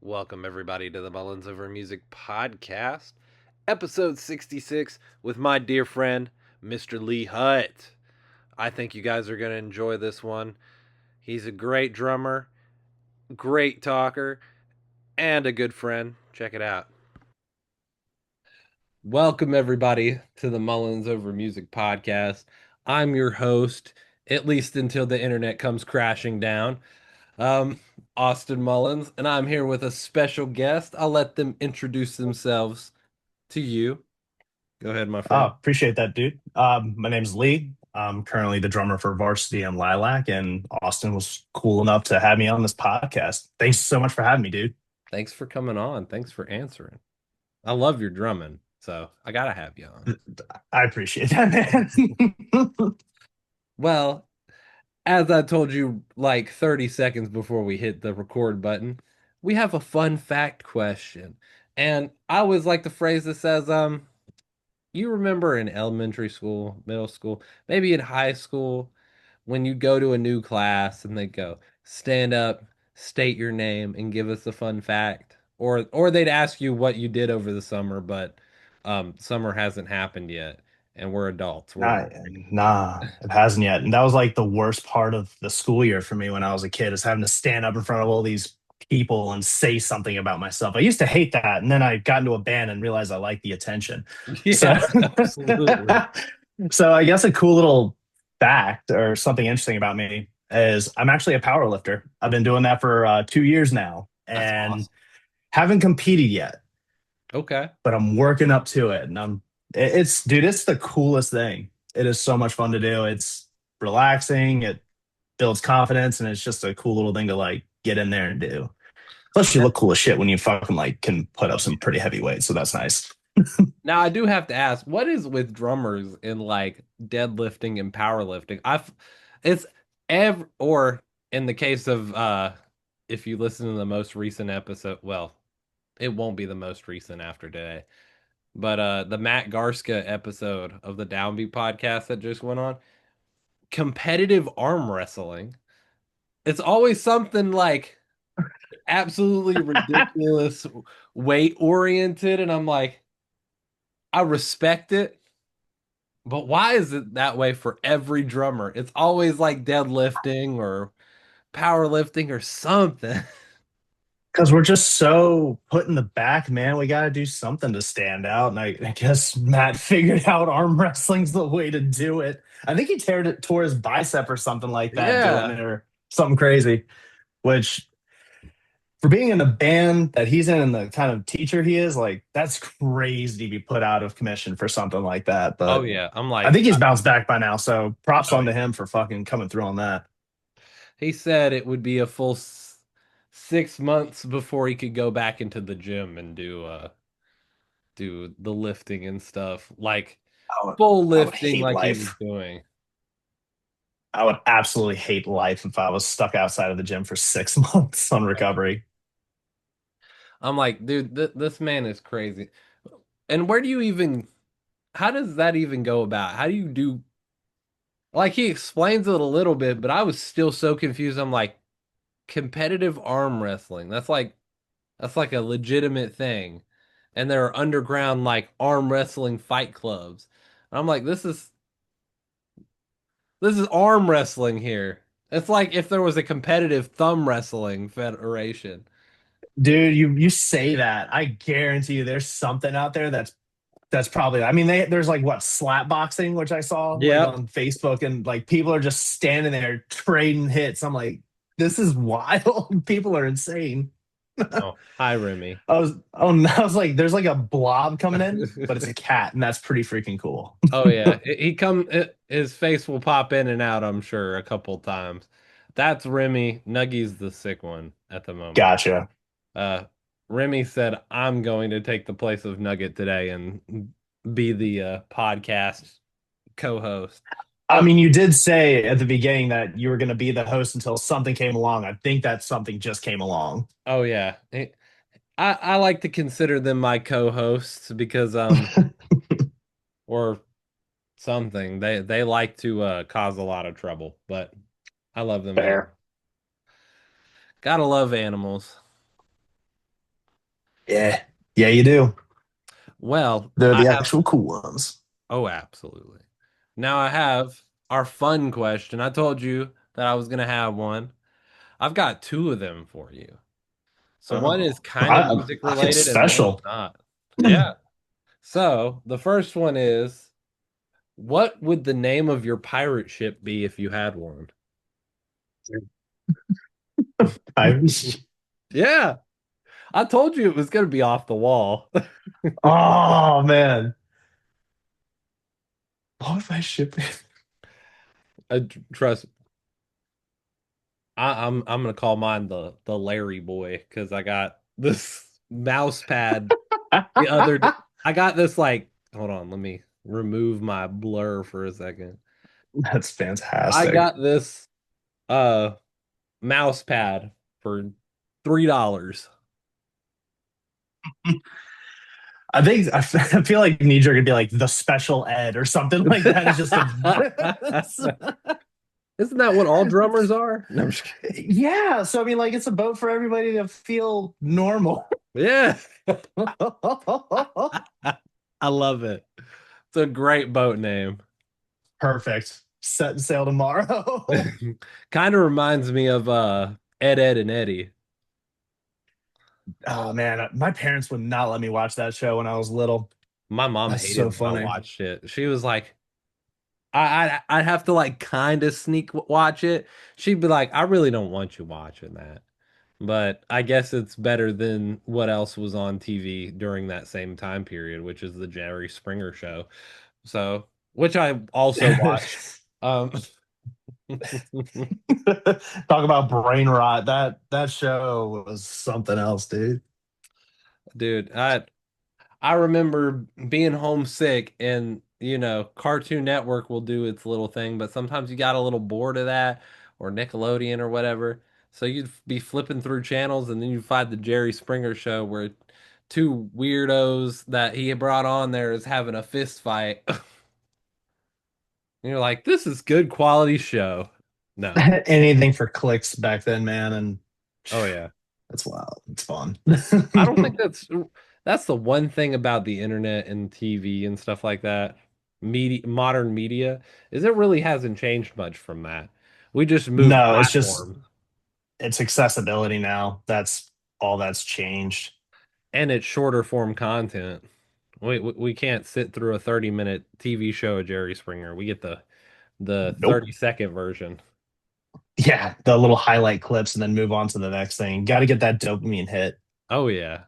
Welcome, everybody, to the Mullins Over Music Podcast, episode 66, with my dear friend, Mr. Lee Hutt. I think you guys are going to enjoy this one. He's a great drummer, great talker, and a good friend. Check it out. Welcome, everybody, to the Mullins Over Music Podcast. I'm your host, at least until the internet comes crashing down. Um, Austin Mullins, and I'm here with a special guest. I'll let them introduce themselves to you. Go ahead, my Oh, friend. appreciate that, dude. My name's Lee. I'm currently the drummer for VRSTY and Lilac, and Austin was cool enough to have me on this podcast. Thanks so much for having me, dude. Thanks for coming on. Thanks for answering. I love your drumming, so I gotta have you on. I appreciate that, man. Well, as I told you like 30 seconds before we hit the record button, we have a fun fact question. And I always like the phrase that says, you remember in elementary school, middle school, maybe in high school, when you go to a new class and they go, stand up, state your name, and give us a fun fact. Or they'd ask you what you did over the summer, but summer hasn't happened yet, and we're adults. We're Nah, grown. nah, it hasn't yet. And that was like the worst part of the school year for me when I was a kid, is having to stand up in front of all these people and say something about myself. I used to hate that. And then I got into a band and realized I liked the attention. So, Yeah, absolutely. so I guess a cool little fact or something interesting about me is I'm actually a power lifter. I've been doing that for 2 years now That's and awesome. haven't competed yet, Okay. but I'm working up to it. And it's, dude, it's the coolest thing. It is so much fun to do. It's relaxing. It builds confidence, and it's just a cool little thing to like get in there and do. Plus, you look cool as shit when you fucking like can put up some pretty heavy weight. So that's nice. Now I do have to ask, what is with drummers in like deadlifting and powerlifting? It's or in the case of if you listen to the most recent episode, well, it won't be the most recent after today, but the Matt Garska episode of the Downbeat podcast that just went on, competitive arm wrestling. It's always something like absolutely ridiculous weight oriented, and I'm like, I respect it. But why is it that way for every drummer? It's always like deadlifting or powerlifting or something. Because we're just so put in the back, man. We got to do something to stand out. And I guess Matt figured out arm wrestling's the way to do it. I think he tore his bicep or something like that doing Yeah. it, or something crazy, which for being in the band that he's in and the kind of teacher he is, like, that's crazy to be put out of commission for something like that. Oh But yeah. I'm I like, think he's bounced back by now. So props oh on to yeah. him for fucking coming through on that. He said it would be a full 6 months before he could go back into the gym and do the lifting and stuff. Like I would, full I would lifting hate like he was life. doing. I would absolutely hate life if I was stuck outside of the gym for 6 months on recovery. I'm like, dude, this man is crazy. And where do you even how does that even go about? How do you do like he explains it a little bit, but I was still so confused. I'm like, competitive arm wrestling. That's like a legitimate thing. And there are underground like arm wrestling fight clubs. And I'm like, this is arm wrestling here. It's like if there was a competitive thumb wrestling federation. Dude, you say that. I guarantee you there's something out there that's probably, I mean, there's like what, slap boxing, which I saw like Yep. on Facebook, and like people are just standing there trading hits. I'm like, this is wild. People are insane. Oh, hi Remy. I was like, there's like a blob coming in, but it's a cat, and that's pretty freaking cool. Oh yeah, his face will pop in and out, I'm sure, a couple times. That's Remy. Nuggy's the sick one at the moment. Gotcha. Uh, Remy said, I'm going to take the place of Nugget today and be the podcast co-host. I Oh, mean, you did say at the beginning that you were going to be the host until something came along. I think that something just came along. oh yeah. I like to consider them my co-hosts because or something. They like to cause a lot of trouble, but I love them anyway. Fair. Gotta love animals. Yeah. Yeah, you do. Well, They're I the have, actual cool ones. oh, absolutely. Now I have our fun question. I told you that I was going to have one. I've got two of them for you. So one is Oh, kind of music I feel related and one's special. not. Yeah. So the first one is, what would the name of your pirate ship be if you had one? I, Yeah, I told you it was going to be off the wall. oh man. What if I ship it? Trust, I'm gonna call mine the Larry boy because I got this mouse pad the other day. I got this like, hold on, let me remove my blur for a second. That's I fantastic. got this uh mouse pad for $3. I feel like knee jerk would be like the special ed or something like that. It's just a Isn't that what all drummers are? No, I'm just kidding. yeah. So I mean, like it's a boat for everybody to feel normal. Yeah, I love it. It's a great boat name. Perfect. Set and sail tomorrow. Kind of reminds me of Ed, Ed, and Eddie. Oh man, my parents would not let me watch that show when I was little. My mom That's hated so when I funny. watched it. She was like, I'd have to like kind of sneak watch it. She'd be like, I really don't want you watching that. But I guess it's better than what else was on TV during that same time period, which is the Jerry Springer show. So, which I also watched. Um, Talk about brain rot. That show was something else, dude. dude, I remember being homesick and, Cartoon Network will do its little thing, but sometimes you got a little bored of that or Nickelodeon or whatever. So you'd be flipping through channels and then you find the Jerry Springer show where two weirdos that he brought on there is having a fist fight. And you're like, this is good quality show. No. Anything for clicks back then, man, and Oh yeah. that's wild. It's fun. I don't think that's the one thing about the internet and TV and stuff like that. Modern media is it really hasn't changed much from that. We just moved No, it's just platforms it's accessibility now. That's all that's changed. and it's shorter form content. We can't sit through a 30-minute TV show of Jerry Springer. We get the Nope. 30-second version. Yeah, the little highlight clips and then move on to the next thing. Got to get that dopamine hit. Oh yeah.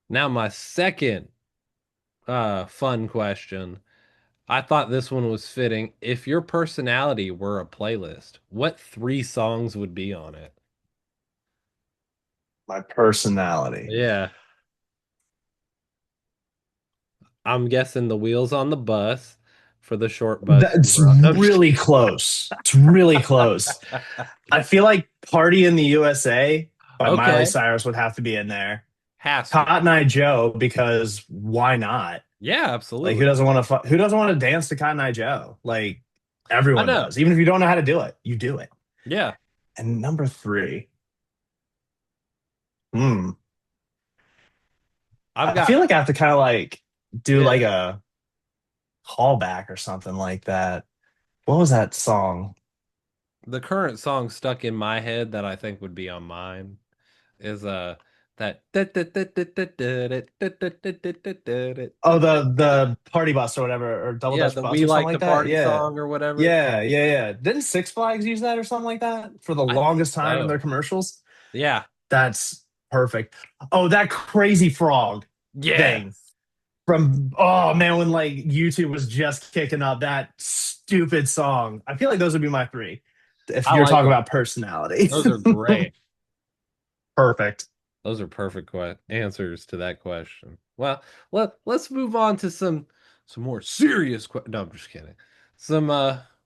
Now my second fun question. I thought this one was fitting. If your personality were a playlist, what three songs would be on it? My personality. Yeah, I'm guessing the wheels on the bus for the short bus you That's were on. No, I'm just really close. It's really close. kidding. I feel like Party in the USA by Miley Okay, Cyrus would have to be in there. has to. Cotton Eye Joe, because why not? Yeah, Like absolutely. who doesn't want to dance to Cotton Eye Joe? Like I everyone know. does. Even if you don't know how to do it, you do it. Yeah, And number three, hmm. I've I got, feel like I have to kind of like do yeah, like a callback or something like that. What was that song? the current song stuck in my head that I think would be on mine is that Oh, the party bus or whatever, or double yeah, dutch the bus We or something Like like to that. Party Yeah. song or whatever. Yeah. Didn't Six Flags use that or something like that for the I think longest time in their so. commercials? Yeah. That's perfect. Oh, that crazy frog thing Yes. from, oh man, when like YouTube was just kicking up, that stupid song. I feel like those would be my three if I you're like talking them. about personality. Those are great. Perfect. Those are perfect answers to that question. Well, let's move on to some more serious no, I'm just kidding. Some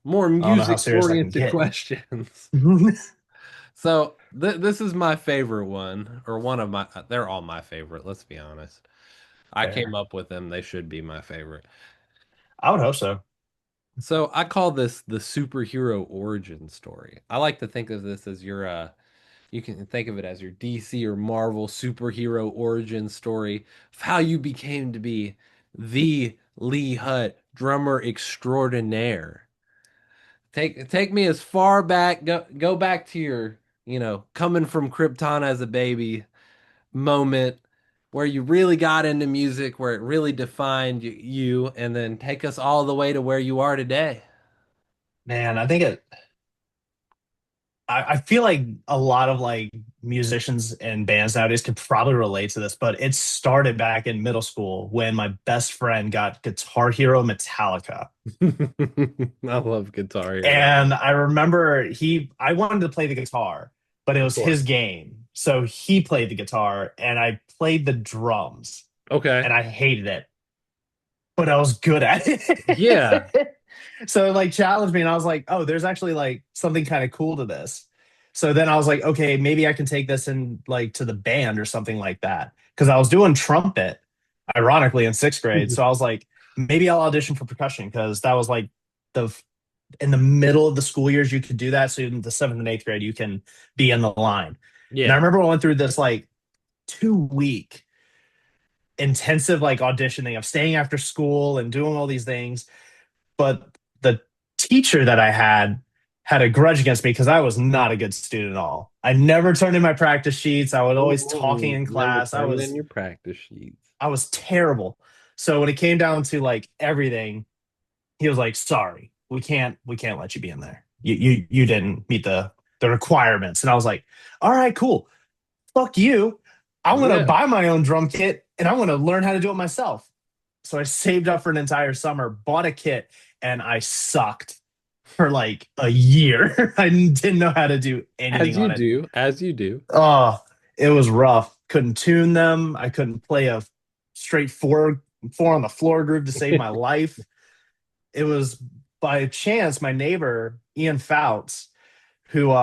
more I don't know how music serious I can oriented get. questions. So this is my favorite one, or one of my. They're all my favorite. Let's be honest. I came Fair. up with them. They should be my favorite. I would hope so. So I call this the superhero origin story. I like to think of this as your You can think of it as your DC or Marvel superhero origin story of how you became to be the Lee Hutt drummer extraordinaire. Take me as far back, go back to your, coming from Krypton as a baby moment where you really got into music, where it really defined you, and then take us all the way to where you are today. Man, I feel like a lot of like musicians and bands nowadays could probably relate to this, but it started back in middle school when my best friend got Guitar Hero Metallica. I love Guitar Hero. And I remember I wanted to play the guitar, but it Of was his course. game. So he played the guitar and I played the drums Okay. and I hated it, but I was good at Yeah. it. So it like challenged me and I was like, oh, there's actually like something kind of cool to this. So then I was like, okay, maybe I can take this in like to the band or something like that. Cause I was doing trumpet, ironically, in sixth grade. So I was like, maybe I'll audition for percussion because that was like the in the middle of the school years you could do that. So in the seventh and eighth grade, you can be in the line. And I Yeah. remember I went through this like 2 week intensive like auditioning of staying after school and doing all these things. But the teacher that I had a grudge against me because I was not a good student at all. I never turned in my practice sheets. I was always talking Ooh, in never class. turned in your practice sheets. I was terrible. So when it came down to like everything, he was like, "Sorry, we can't let you be in there. You didn't meet the requirements." And I was like, "All right, cool. Fuck you. I'm gonna Yeah. buy my own drum kit and I'm gonna learn how to do it myself." So I saved up for an entire summer, bought a kit, and I sucked for like a year. I didn't know how to do anything As you on it. do, as you do. Oh, it was rough. Couldn't tune them. I couldn't play a straight four on the floor groove to save my life. It was by chance my neighbor Ian Fouts, who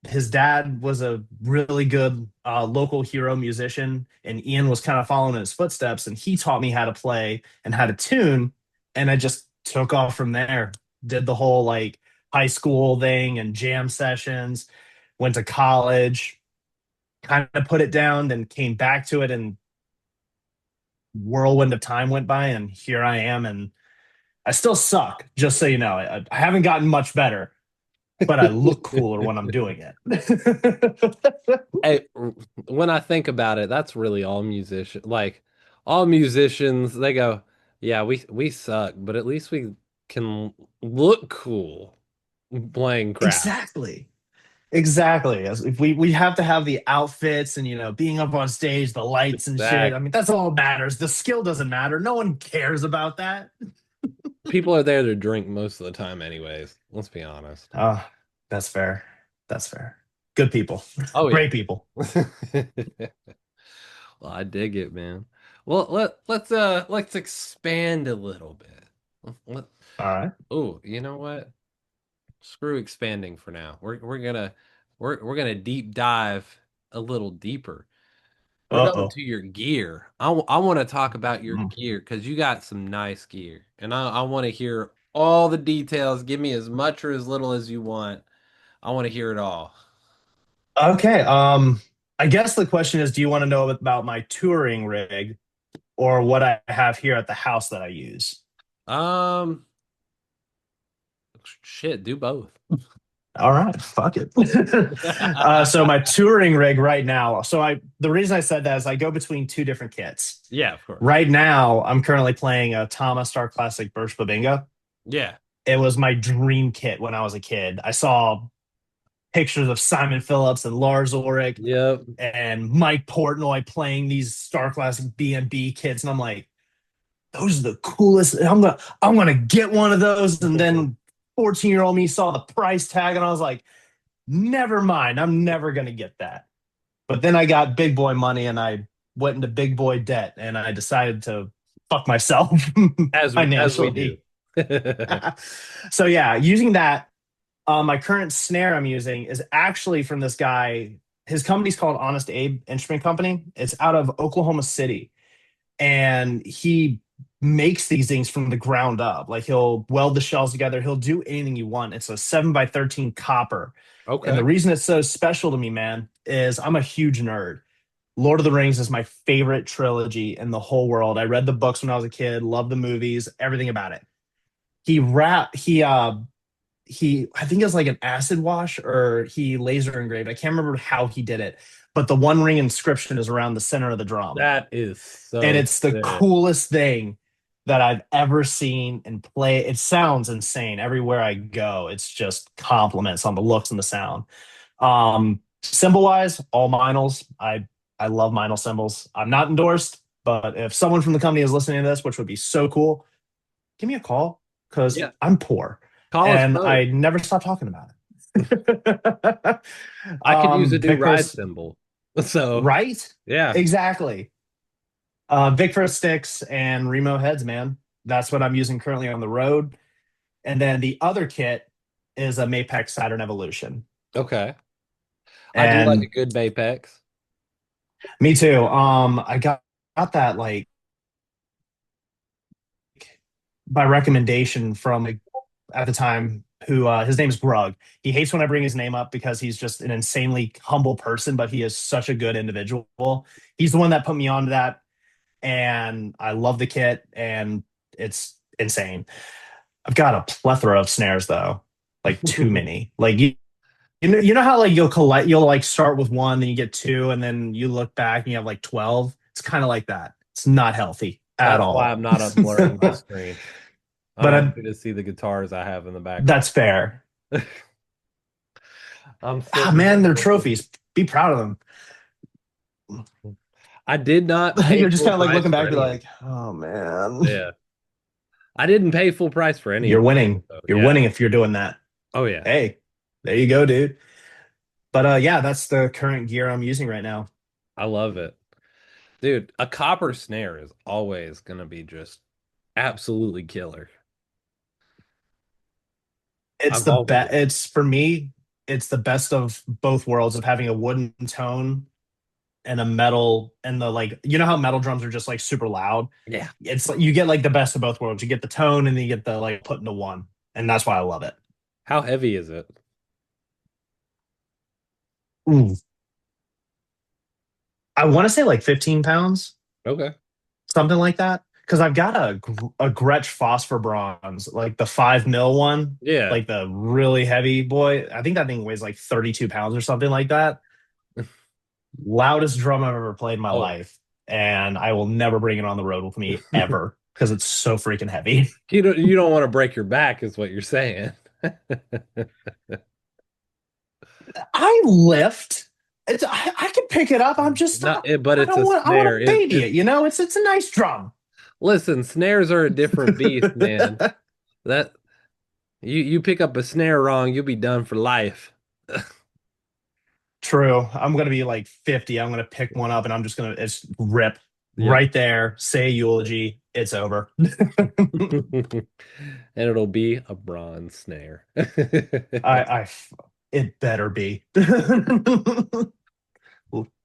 his dad was a really good local hero musician, and Ian was kind of following in his footsteps, and he taught me how to play and how to tune, and I just took off from there. Did the whole like high school thing and jam sessions. Went to college, kind of put it down, then came back to it, and whirlwind of time went by, and here I am, and I still suck, just so you know. I haven't gotten much better, but I look cooler when I'm doing it. Hey, when I think about it, that's really all musicians, they go, yeah, we suck, but at least we can look cool playing crap. Exactly. Exactly. As if we have to have the outfits and being up on stage, the lights and shit. I Exactly. mean, that's all that matters. The skill doesn't matter. No one cares about that. People are there to drink most of the time anyways. Let's be honest. Oh, that's fair. That's fair. Good people. Oh yeah. Great people. Well, I dig it, man. Well, let's expand a little bit. Let, All right. oh, you know what? Screw expanding for now. We're gonna deep dive a little deeper. We're going Uh-oh. to your gear. I want to talk about your gear because you got some nice gear, and I want to hear all the details. Give me as much or as little as you want. I want to hear it all. Okay. I guess the question is, do you want to know about my touring rig or what I have here at the house that I use? Um, shit, do both. All right, fuck it. So my touring rig right now. The reason I said that is I go between two different kits. Yeah, of course. Right now, I'm currently playing a Tama Star Classic Birch Babinga. Yeah. It was my dream kit when I was a kid. I saw pictures of Simon Phillips and Lars Ulrich Yep. and Mike Portnoy playing these Star Classic B&B kits, and I'm like, those are the coolest. I'm gonna get one of those. And then 14-year-old me saw the price tag, and I was like, never mind. I'm never gonna get that. But then I got big boy money, and I went into big boy debt, and I decided to fuck myself As we do. financially. So yeah, using that, my current snare I'm using is actually from this guy. His company's called Honest Abe Instrument Company. It's out of Oklahoma City, and he makes these things from the ground up. Like he'll weld the shells together. He'll do anything you want. It's a 7x13 copper. And the Okay. reason it's so special to me, man, is I'm a huge nerd. Lord of the Rings is my favorite trilogy in the whole world. I read the books when I was a kid, loved the movies, everything about it. He rap he I think it was like an acid wash or he laser engraved. I can't remember how he did it, but the One Ring inscription is around the center of the drum. That is And so it's the sick. coolest thing that I've ever seen and play. It sounds insane everywhere I go. It's just compliments on the looks and the sound. Symbol wise, all Meinls. I love Meinl symbols. I'm not endorsed, but if someone from the company is listening to this, which would be so cool, give me a call because Yeah. I'm poor Call us and both. I never stop talking about it. I could use a new ride Victor's cymbal. So, right? yeah. Exactly. Vic sticks and Remo heads, man. That's what I'm using currently on the road. And then the other kit is a Mapex Saturn Evolution. Okay. I do like a And good Bapex. me too. I got that like by recommendation from like, at the time who his name's Grug. He hates when I bring his name up because he's just an insanely humble person, but he is such a good individual. He's the one that put me onto that, and I love the kit, and it's insane. I've got a plethora of snares though, like too many. Like you know how like you'll like start with one, then you get two, and then you look back and you have like 12. It's kind of like that. It's not healthy at That's why I'm all. not blurring my screen. I But don't want you to see the guitars I have in the background. that's fair. I'm Ah, sitting man, here they're looking. trophies. Be proud of them. I did not pay You're just full kind of like price looking for back, be any of them. like, oh man, Yeah. I didn't pay full price for any you're of them. winning. So, You're yeah. winning if you're doing that. Oh, yeah. Hey, there you go, dude. But yeah, that's the current gear I'm using right now. I love it. Dude, a copper snare is always going to be just absolutely killer. It's I've the always, best. It's for me. It's the best of both worlds of having a wooden tone and a metal and the like. You know how metal drums are just like super loud. yeah. It's like you get like the best of both worlds. You get the tone and then you get the like put into one, and that's why I love it. How heavy is it? Ooh. I want to say like 15 pounds, Okay. something like that. Because I've got a Gretsch Phosphor Bronze, like the 5 mil one, Yeah. like the really heavy boy. I think that thing weighs like 32 pounds or something like that. Loudest drum I've ever played in my Oh, yeah. life, and I will never bring it on the road with me ever because it's so freaking heavy. You don't want to break your back, is what you're saying. I lift. I can pick it up. I'm just Not, but I it's don't a want I want snare. to baby it. You know, it's a nice drum. Listen, snares are a different beast, man. That you pick up a snare wrong, you'll be done for life. True. I'm gonna be like 50. I'm gonna pick one up and I'm just gonna it's rip Yep. right there. Say a eulogy. It's over. And it'll be a bronze snare. I it better be.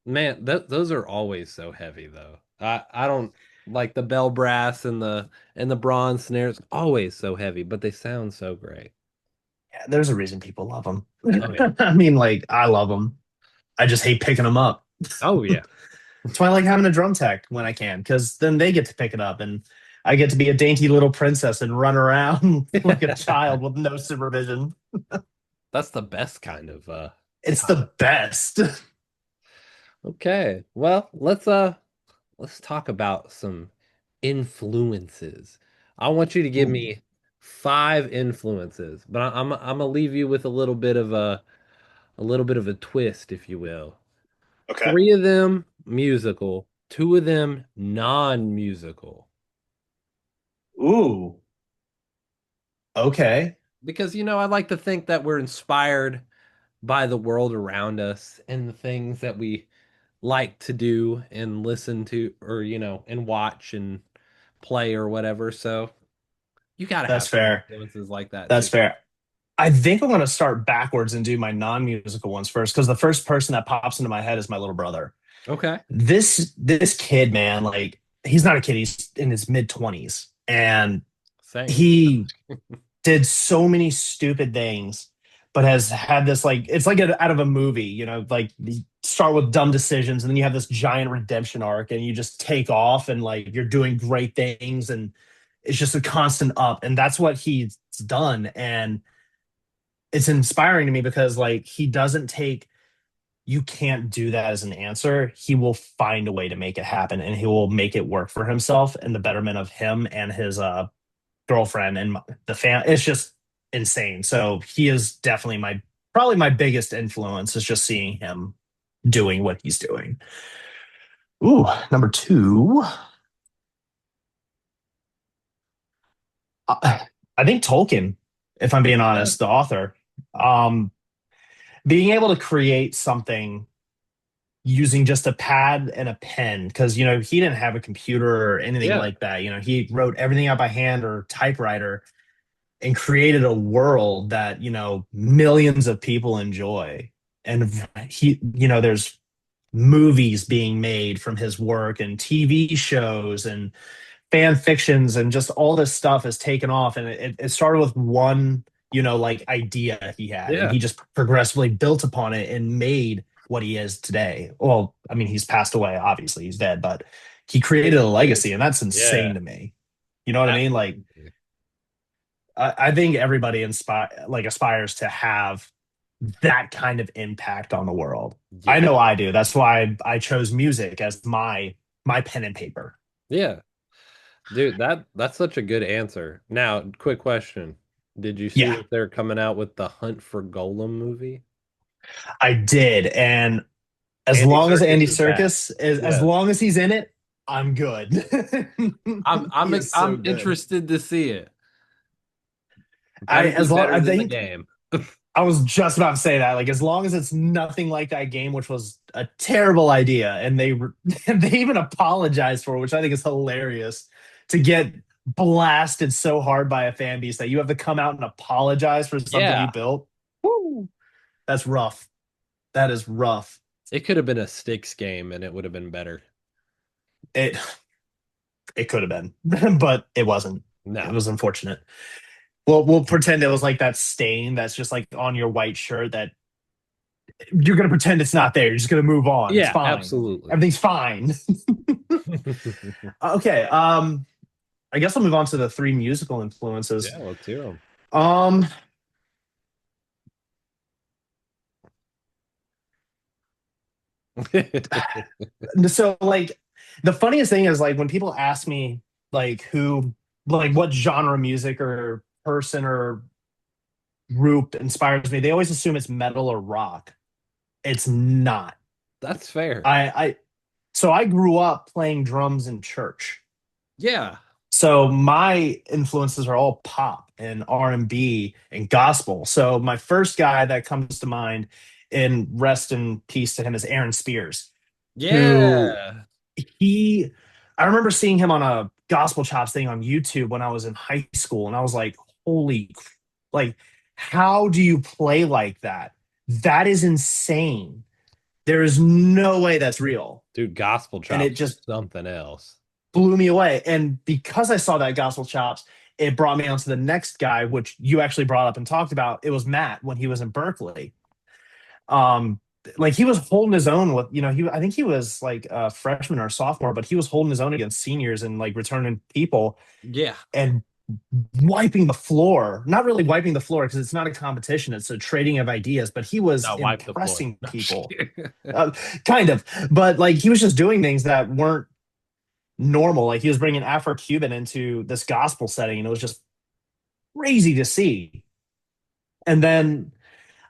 Man, those are always so heavy though. I don't like the bell brass and the bronze snares always so heavy, but they sound so great. Yeah, there's a reason people love them. Oh yeah. I mean, like I love them. I just hate picking them up. Oh yeah. That's why I like having a drum tech when I can, because then they get to pick it up and I get to be a dainty little princess and run around like a child with no supervision. That's the best kind of It's time. the best. Okay. Well, let's talk about some influences. I want you to give Ooh, me five influences, but I'm gonna leave you with a little bit of a twist, if you will. okay. Three of them musical, two of them non-musical. Ooh, okay. Because I like to think that we're inspired by the world around us and the things that we like to do and listen to or and watch and play or whatever. So you got to That's have some fair. influences like that That's too. fair. I think I'm going to start backwards and do my non-musical ones first because the first person that pops into my head is my little brother. Okay. This kid, man, like he's not a kid, he's in his mid 20s and Same. he did so many stupid things, but has had this like it's like out of a movie, you know, like you start with dumb decisions and then you have this giant redemption arc and you just take off and like you're doing great things and it's just a constant up and that's what he's done and it's inspiring to me because like he doesn't take you can't do that as an answer. He will find a way to make it happen and he will make it work for himself and the betterment of him and his girlfriend and the fan. It's just insane. So he is definitely my probably my biggest influence is just seeing him doing what he's doing. Ooh, number two. Uh, I think Tolkien, if I'm being Yeah. honest, the author. Um, Being able to create something using just a pad and a pen, because you know he didn't have a computer or anything Yeah. like that. You know, he wrote everything out by hand or typewriter and created a world that you know millions of people enjoy and he you know there's movies being made from his work and TV shows and fan fictions and just all this stuff has taken off and it started with one you know like idea he had and Yeah. he just progressively built upon it and made what he is today. Well, I mean he's passed away, obviously he's dead, but he created a legacy and that's insane Yeah. to me. You know what I mean? Like Absolutely. I think everybody aspires to have that kind of impact on the world. I Yeah. know I do. That's why I chose music as my pen and paper. Yeah. Dude, that's such a good answer. Now, quick question. Did you see Yeah, that they're coming out with the Hunt for Golem movie? I did. And as Andy long as Serkis Andy is back. Serkis is as Yeah. long as he's in it, I'm good. I'm He I'm is so I'm good. interested to see it. Better be I better than the think game. I was just about to say that. Like, as long as it's nothing like that game, which was a terrible idea, and they even apologized for it, which I think is hilarious. To get blasted so hard by a fan base that you have to come out and apologize for something you Yeah. built. Woo, that's rough. That is rough. It could have been a sticks game and it would have been better. It it could have been, but it wasn't. It No. was unfortunate. Well, we'll pretend it was like that stain that's just like on your white shirt that you're gonna pretend it's not there. You're just gonna move on. It's Yeah, fine. absolutely. Everything's fine. Okay. I guess I'll move on to the three musical influences. Yeah, let's hear them. Um, so like the funniest thing is like when people ask me like who like what genre of music or person or group inspires me, they always assume it's metal or rock. It's not. That's fair. I so I grew up playing drums in church. Yeah. So my influences are all pop and R&B and gospel. So my first guy that comes to mind, and rest in peace to him, is Aaron Spears, who Yeah. he I remember seeing him on a gospel chops thing on YouTube when I was in high school and I was like, holy like how do you play like that? That is insane. There is no way that's real. Dude, Gospel And it Chops is just something else. blew me away. And because I saw that gospel chops, it brought me on to the next guy, which you actually brought up and talked about. It was Matt when he was in Berkeley. Um, like he was holding his own with, you know, I think he was like a freshman or sophomore, but he was holding his own against seniors and like returning people Yeah. and wiping the floor. Not really wiping the floor because it's not a competition, it's a trading of ideas, but he was No, wipe the floor. impressing No, I'm just people. kidding. Kind of, but like he was just doing things that weren't normal. Like he was bringing Afro-Cuban into this gospel setting, and it was just crazy to see. And then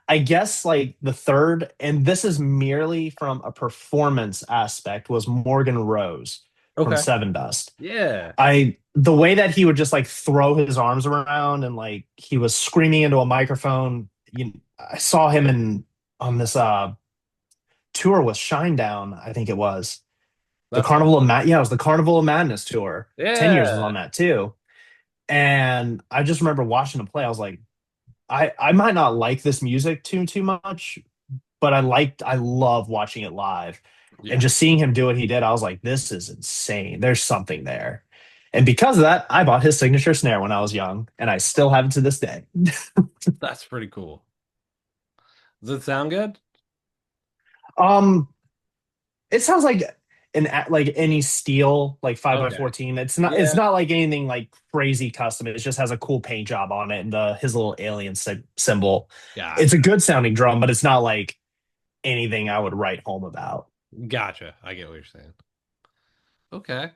I guess like the third, and this is merely from a performance aspect, was Morgan Rose from Okay. Seven Dust. Yeah. The way that he would just like throw his arms around and like he was screaming into a microphone. I saw him in on this tour with Shinedown, I think it was. The That's Carnival of Mad, yeah, it was the Carnival of Madness tour. 10 Years was yeah. on that too. And I just remember watching him play. I was like, I might not like this music too much, but I love watching it live. And Yeah. just seeing him do what he did, I was like, this is insane. There's something there. And because of that, I bought his signature snare when I was young, and I still have it to this day. That's pretty cool. Does it sound good? Um, it sounds like like any steel like 5 by Okay. 14. It's Yeah. not like anything like crazy custom. It just has a cool paint job on it and his little alien symbol. It's a Gotcha. good sounding drum, but it's not like anything I would write home about. Gotcha. I get what you're saying. Okay.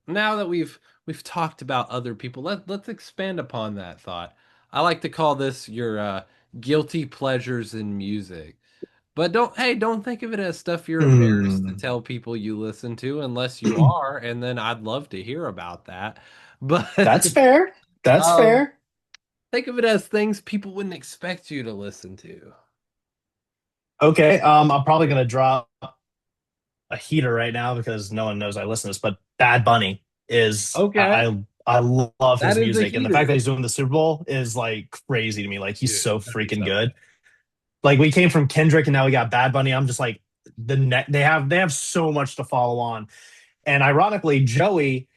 Now that we've talked about other people, let's expand upon that thought. I like to call this your guilty pleasures in music. But don't think of it as stuff you're embarrassed to Hmm. tell people you listen to unless you are, and then I'd love to hear about that. But That's fair. That's um fair. think of it as things people wouldn't expect you to listen to. Okay. I'm probably gonna drop a heater right now because no one knows I listen to this, but Bad Bunny is Okay. I love That his is a music, and the fact that heater. he's doing the Super Bowl is like crazy to me. Like he's Dude, so that'd be freaking so good. good. Like we came from Kendrick and now we got Bad Bunny. I'm just like they have so much to follow on. And ironically, Joey,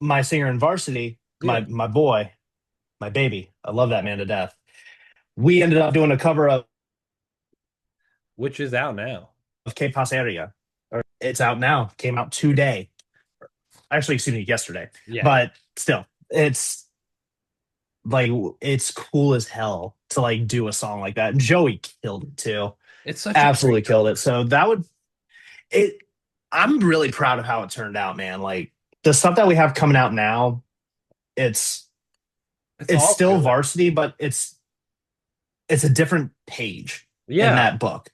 my singer in Varsity, Yeah. my boy, my baby, I love that man to death. We ended up doing a cover Which is out now. of Que Pasaria. It's out now. Came out today. Actually, excuse me, yesterday. Yeah. But still, like it's cool as hell to like do a song like that. And Joey killed it too. It's such a Absolutely great killed it. cover. So that would it I'm really proud of how it turned out, man. Like the stuff that we have coming out now, it's It's it's all still good. varsity, but it's a different page in Yeah. that book.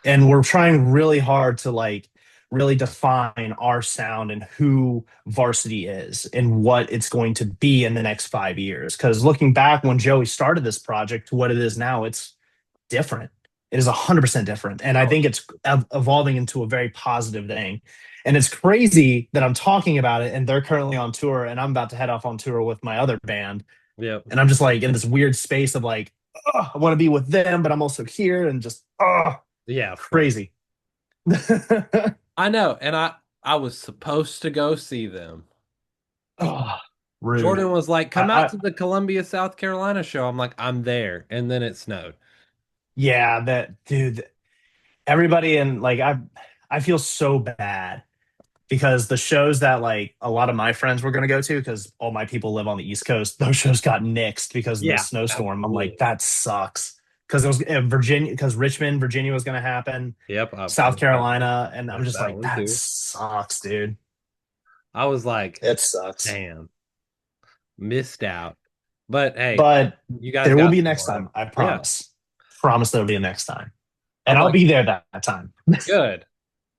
And we're trying really hard to like really define our sound and who varsity is and what it's going to be in the next 5 years. Because looking back when Joey started this project to what it is now, it's different. It is 100% different. And I Oh, think it's evolving into a very positive thing. And it's crazy that I'm talking about it and they're currently on tour and I'm about to head off on tour with my other band. yep. And I'm just like in this weird space of like, oh, I want to be with them, but I'm also here and just, oh, Yeah, of course. crazy. I know, and I was supposed to go see them. Oh, rude. Jordan was like, "Come out I to the Columbia, South Carolina show." I'm like, "I'm there." And then it snowed. yeah, that dude, everybody in like I feel so bad because the shows that like a lot of my friends were gonna go to, because all my people live on the East Coast, those shows got nixed because of the Yeah, snowstorm. I'm like, absolutely. that sucks. Because it was Virginia, because Richmond, Virginia was gonna happen, Yep, South I Carolina, and I'm missed just that like, one that too. sucks, dude. I was like, It sucks. "Damn, missed out." But hey, But you guys there will got be some next more of time. them. I Yeah, promise. Promise there'll be a next time. And I'm I'll like, be there that time. "Good."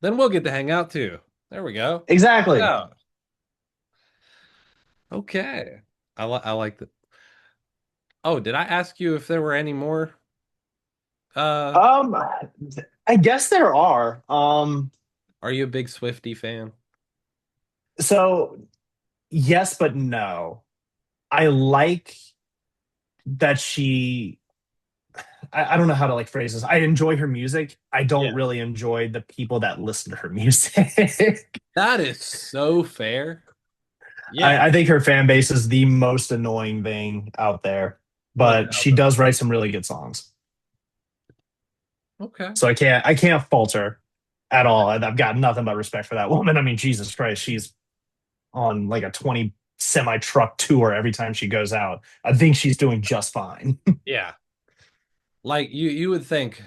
Then we'll get to hang out too. There we go. Exactly. Yeah. Okay. I like that. Oh, did I ask you if there were any more? Uh, Um, I guess there are. are you a big Swifty fan? So yes, but no. I like that I don't know how to like phrase this. I enjoy her music. I don't Yeah. really enjoy the people that listen to her music. That is so fair. Yeah, I think her fan base is the most annoying thing out there, but she 1000. does write some really good songs. Okay. So I can't fault her at all. I've got nothing but respect for that woman. I mean, Jesus Christ, she's on like a 20 semi truck tour every time she goes out. I think she's doing just fine. Yeah. Like you would think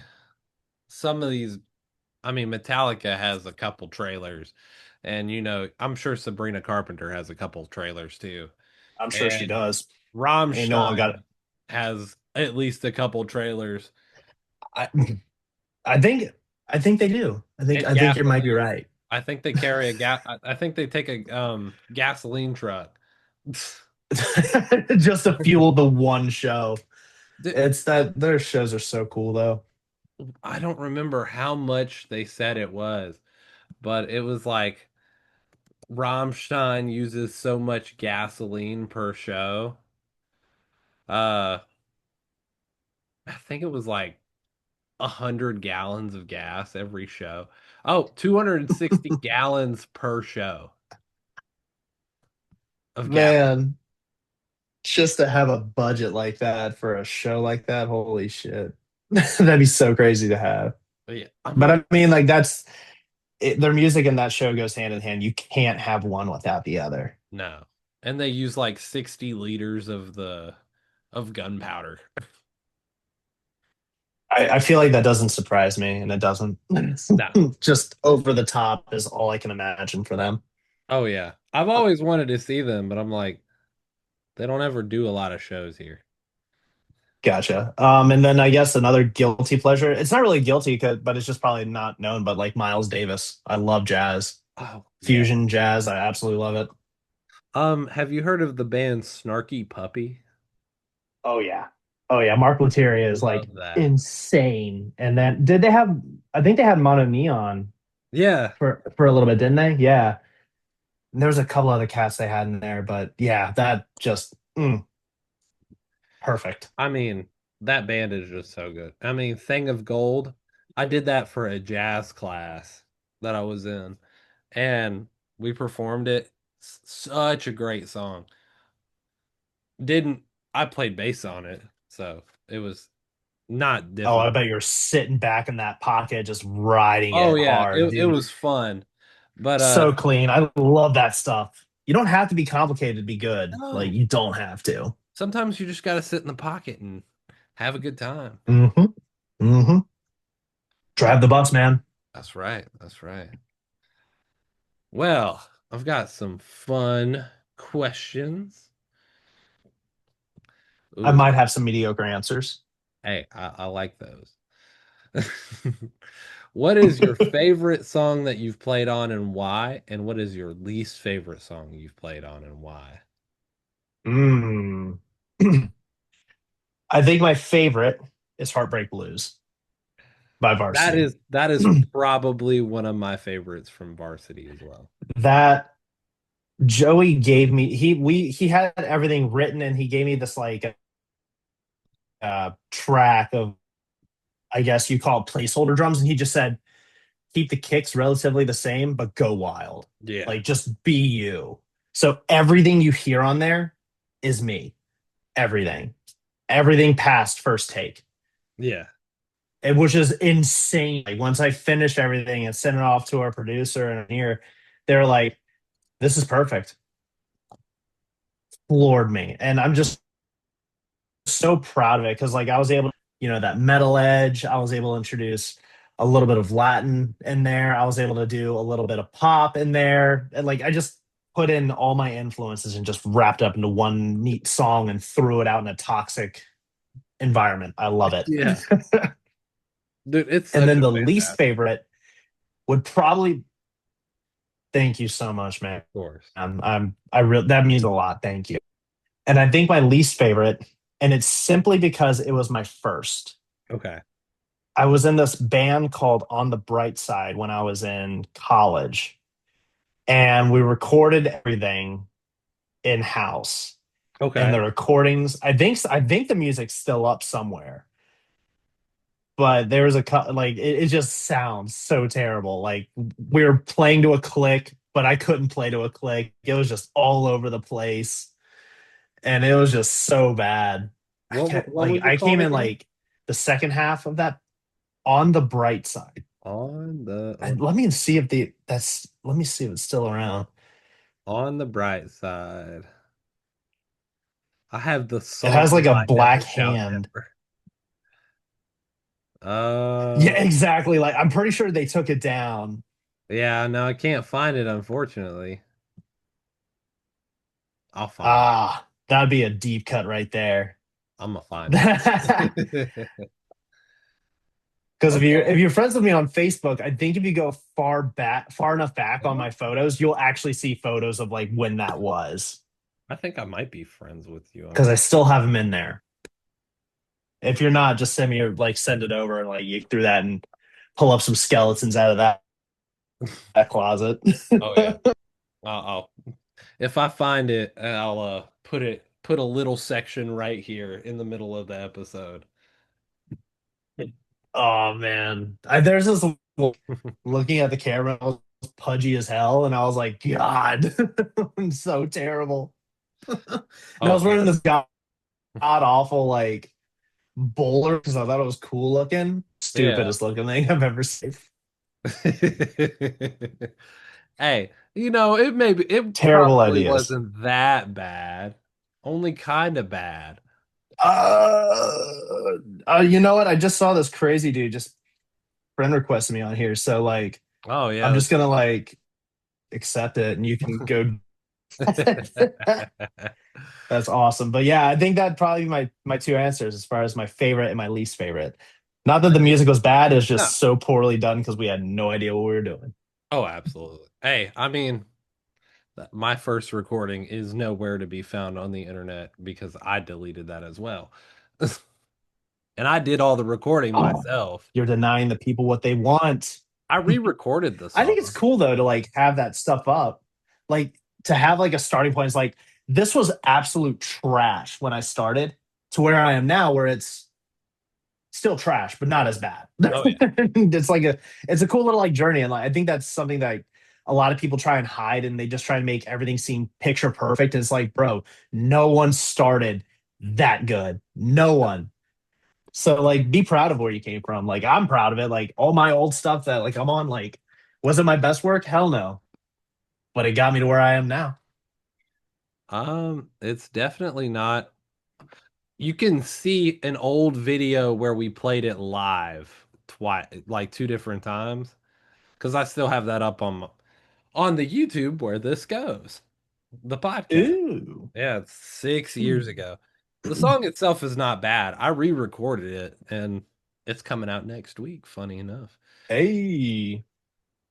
some of these, I mean, Metallica has a couple trailers, and I'm sure Sabrina Carpenter has a couple trailers too. I'm sure she And does. Ain't no one got it. Rammstein has at least a couple trailers. I, I think I think they do. I think And I think you might be gasoline. right. I think they carry a gas. I think they take a gasoline truck. Just to fuel the one show. Th- It's that their shows are so cool though. I don't remember how much they said it was, but it was like Rammstein uses so much gasoline per show. Uh, I think it was like 100 gallons of gas every show. Oh, 260 gallons per show of gas. Man, just to have a budget like that for a show like that, holy shit. That'd be so crazy to have. But yeah, I'm But not. I mean, like that's their music and that show goes hand in hand. You can't have one without the other. No. And they use like 60 liters of the of gunpowder. I feel like that doesn't surprise me, and it doesn't. No. Just over the top is all I can imagine for them. Oh yeah. I've always wanted to see them, but I'm like, they don't ever do a lot of shows here. Gotcha. And then I guess another guilty pleasure. It's not really guilty, but it's just probably not known. But like Miles Davis, I love jazz, Oh, yeah. fusion jazz. I absolutely love it. Have you heard of the band Snarky Puppy? Oh yeah, oh yeah. Mark Lettieri is like Love that. insane. And then did they have? I think they had Mono Neon Yeah. for a little bit, didn't they? Yeah. And there was a couple other cats they had in there, but yeah, that just perfect. I mean, that band is just so good. I mean, Thing of Gold, I did that for a jazz class that I was in, and we performed it. Such a great song. Didn't I played bass on it, so it was not Oh, I difficult. bet you're sitting back in that pocket, just riding Oh it yeah, hard, it dude. was fun. But So clean. I love that stuff. You don't have to be complicated to be good. Like no, you don't have to. sometimes you just got to sit in the pocket and have a good time. Mm-hmm. Mm-hmm. Drive the bus, man. That's right. That's right. Well, I've got some fun questions. I Ooh, might have some mediocre answers. hey, I like those. What is your favorite song that you've played on and why? And what is your least favorite song you've played on and why? Mm. I think my favorite is Heartbreak Blues by Varsity. That is probably one of my favorites from Varsity as well. That Joey gave me he had everything written and he gave me this like track of I guess you call it placeholder drums and he just said keep the kicks relatively the same but go wild. Yeah. Like just be you. So everything you hear on there is me. Everything. Everything past first take. Yeah. It was just insane. Like once I finished everything and sent it off to our producer and here, they were like, "This is perfect." Floored me, and I'm just so proud of it because like I was able to, that metal edge. I was able to introduce a little bit of Latin in there. I was able to do a little bit of pop in there, and like I just put in all my influences and just wrapped up into one neat song and threw it out in a toxic environment. I love it. Yeah. Dude, it's And such then a the least fantastic favorite would probably thank you so much, man. course. That means a lot. Thank you. And I think my least favorite, and it's simply because it was my first. Okay. I was in this band called On the Bright Side when I was in college, and we recorded everything in house. And Okay. the recordings, I think the music's still up somewhere, but there was like it just sounds so terrible. Like we were playing to a click, but I couldn't play to a click. It was just all over the place, and it was just so bad. What was it I called came in again? like the second half of that on the bright side. On Let me see if let me see if it's still around. on the bright side. I have the It has song like a by Never black Shout hand. Never. Yeah, exactly. Like I'm pretty sure they took it down. Yeah, no, I can't find it, unfortunately. I'll find it. That'd be a deep cut right there. I'm gonna find Because it. if Okay. you're friends with me on Facebook, I think if you go far enough back on Well, my photos, you'll actually see photos of like when that was. I think I might be friends with you on Because I still have them in there. If you're not, just send me or like send it over and like you through that and pull up some skeletons out of that closet. Oh yeah. I'll if I find it, I'll put a little section right here in the middle of the episode. Oh man, there's this looking at the camera, I was pudgy as hell, and I was like, God, I'm so terrible. And I Oh was yeah. wearing this god awful like bowler because I thought it was cool looking. Yeah. Stupidest looking thing I've ever seen. Hey, it Terrible probably ideas. wasn't that bad. Only kind of bad. You know what? I just saw this crazy dude just friend requested me on here. So like Oh I'm yeah. just gonna like accept it and you can go. That's awesome. But yeah, I think that probably my two answers as far as my favorite and my least favorite. Not that the music was bad, it's No. just so poorly done because we had no idea what we were doing. Oh, absolutely. Hey, I mean, my first recording is nowhere to be found on the internet because I deleted that as well. And I did all the recording Oh, myself. you're denying the people what they want. I re-recorded the I think it's song. cool though to like have that stuff up. Like to have like a starting point is like this was absolute trash when I started to where I am now where it's still trash, but not as bad. Oh yeah. It's like it's a cool little like journey. And like I think that's something that a lot of people try and hide and they just try to make everything seem picture perfect. And it's like, bro, no one started that good. No one. So like be proud of where you came from. Like I'm proud of it. Like all my old stuff that like I'm on, like, was it my best work? Hell no. But it got me to where I am now. It's definitely not. You can see an old video where we played it live twice, like two different times, because I still have that up on the YouTube where this goes, the podcast. Ooh. Yeah, it's 6 years ago. The song itself is not bad. I re-recorded it and it's coming out next week, funny enough. Hey.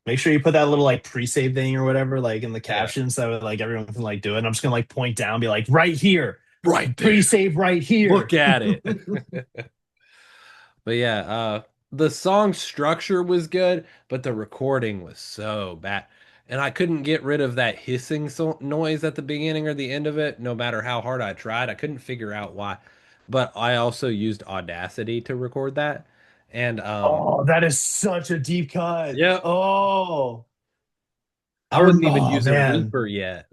Make sure you put that little like pre-save thing or whatever, like in the Yeah. captions so like everyone can like do it. And I'm just gonna like point down, be like, right here, Right there. pre-save right Look here. at it. But yeah, the song structure was good, but the recording was so bad. And I couldn't get rid of that hissing noise at the beginning or the end of it, no matter how hard I tried. I couldn't figure out why. But I also used Audacity to record that. And Oh, that is such a deep cut. yep, Oh, I wasn't even oh using man. Reaper yet.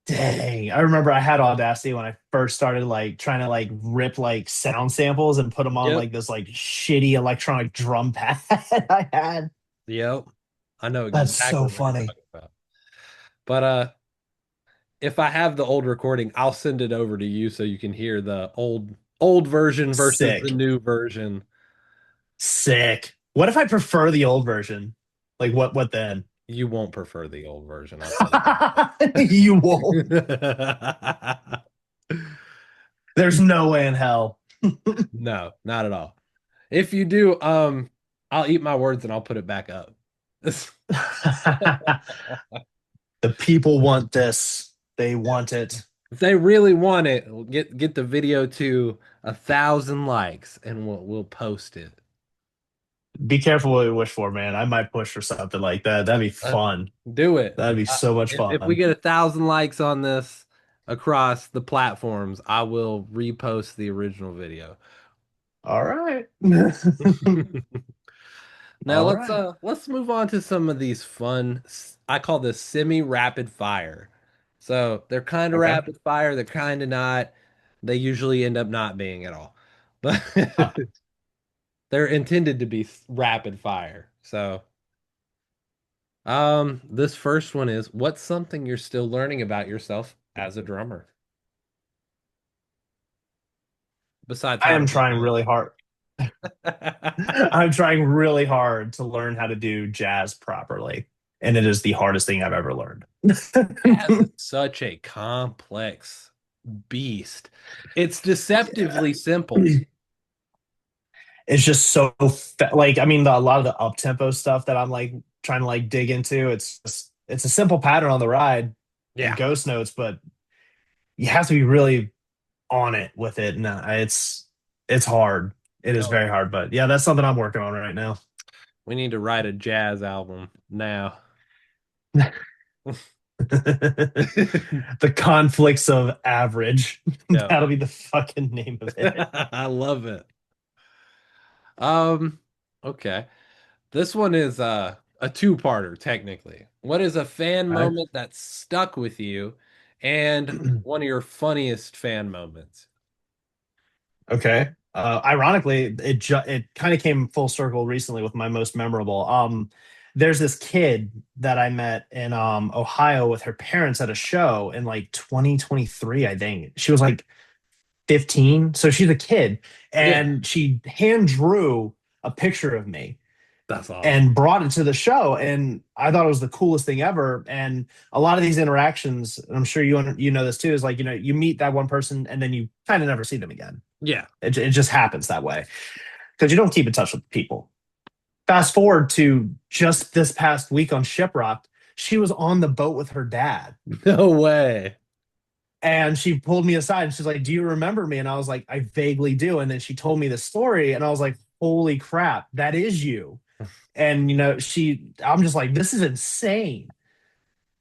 Dang. I remember I had Audacity when I first started like trying to like rip like sound samples and put them on Yep, like this like shitty electronic drum pad I had. yep. I know That's exactly so what you're funny. talking about. But if I have the old recording, I'll send it over to you so you can hear the old version versus the Sick. new version. Sick. What if I prefer the old version? Like what then? You won't prefer the old version, I'll tell You won't. you that. There's no way in hell. No, not at all. If you do, I'll eat my words and I'll put it back up. The people want this. They want it. If they really want it, we'll get the video to 1,000 likes and we'll post it. Be careful what you wish for, man. I might push for something like that. That'd be Uh, fun. do it. That'd be so much If we fun. get 1,000 likes on this across the platforms, I will repost the original video. All right. Now All right. let's move on to some of these fun. I call this semi-rapid fire. So they're kind of Okay. rapid fire, they're kind of not. They usually end up not being at all. But Huh. they're intended to be rapid fire. So, this first one is what's something you're still learning about yourself as a drummer besides I how to am be trying really hard. good? I'm trying really hard to learn how to do jazz properly. And it is the hardest thing I've ever learned. Jazz is such a complex beast. It's deceptively simple. It's just so like I mean a lot of the up tempo stuff that I'm like trying to like dig into. It's a simple pattern on the ride and Yeah. ghost notes, but you have to be really on it with it. And it's hard. It is Oh, very hard. But yeah, that's something I'm working on right now. we need to write a jazz album now. The conflicts of average. Yeah. That'll be the fucking name of it. I love it. Um, okay. This one is a two-parter technically. What is a fan All right. moment that stuck with you and one of your funniest fan moments? Okay. Ironically, it kind of came full circle recently with my most memorable. There's this kid that I met in Ohio with her parents at a show in like 2023, I think. She was like 15, so she's a kid, Yeah, and she hand drew a picture of me that's awesome. and brought it to the show, and I thought it was the coolest thing ever. And a lot of these interactions, and I'm sure you know this too, is like, you meet that one person and then you kind of never see them again. Yeah. It just happens that way because you don't keep in touch with people. Fast forward to just this past week on Shiprock, she was on the boat with her dad. No way. And she pulled me aside and she's like, "Do you remember me?" And I was like, "I vaguely do." And then she told me the story, and I was like, "Holy crap, that is you." And I'm just like, "This is insane."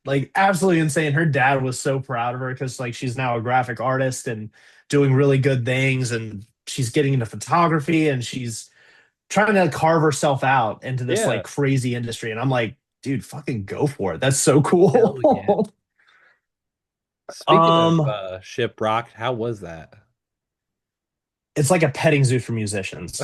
Like, absolutely insane. Her dad was so proud of her because like she's now a graphic artist and doing really good things, and she's getting into photography, and she's trying to carve herself out into this like Yeah. crazy industry. And I'm like, dude, fucking go for it. That's so Hell yeah. cool. Speaking of um, Shiprocked, how was that? it's like a petting zoo for musicians.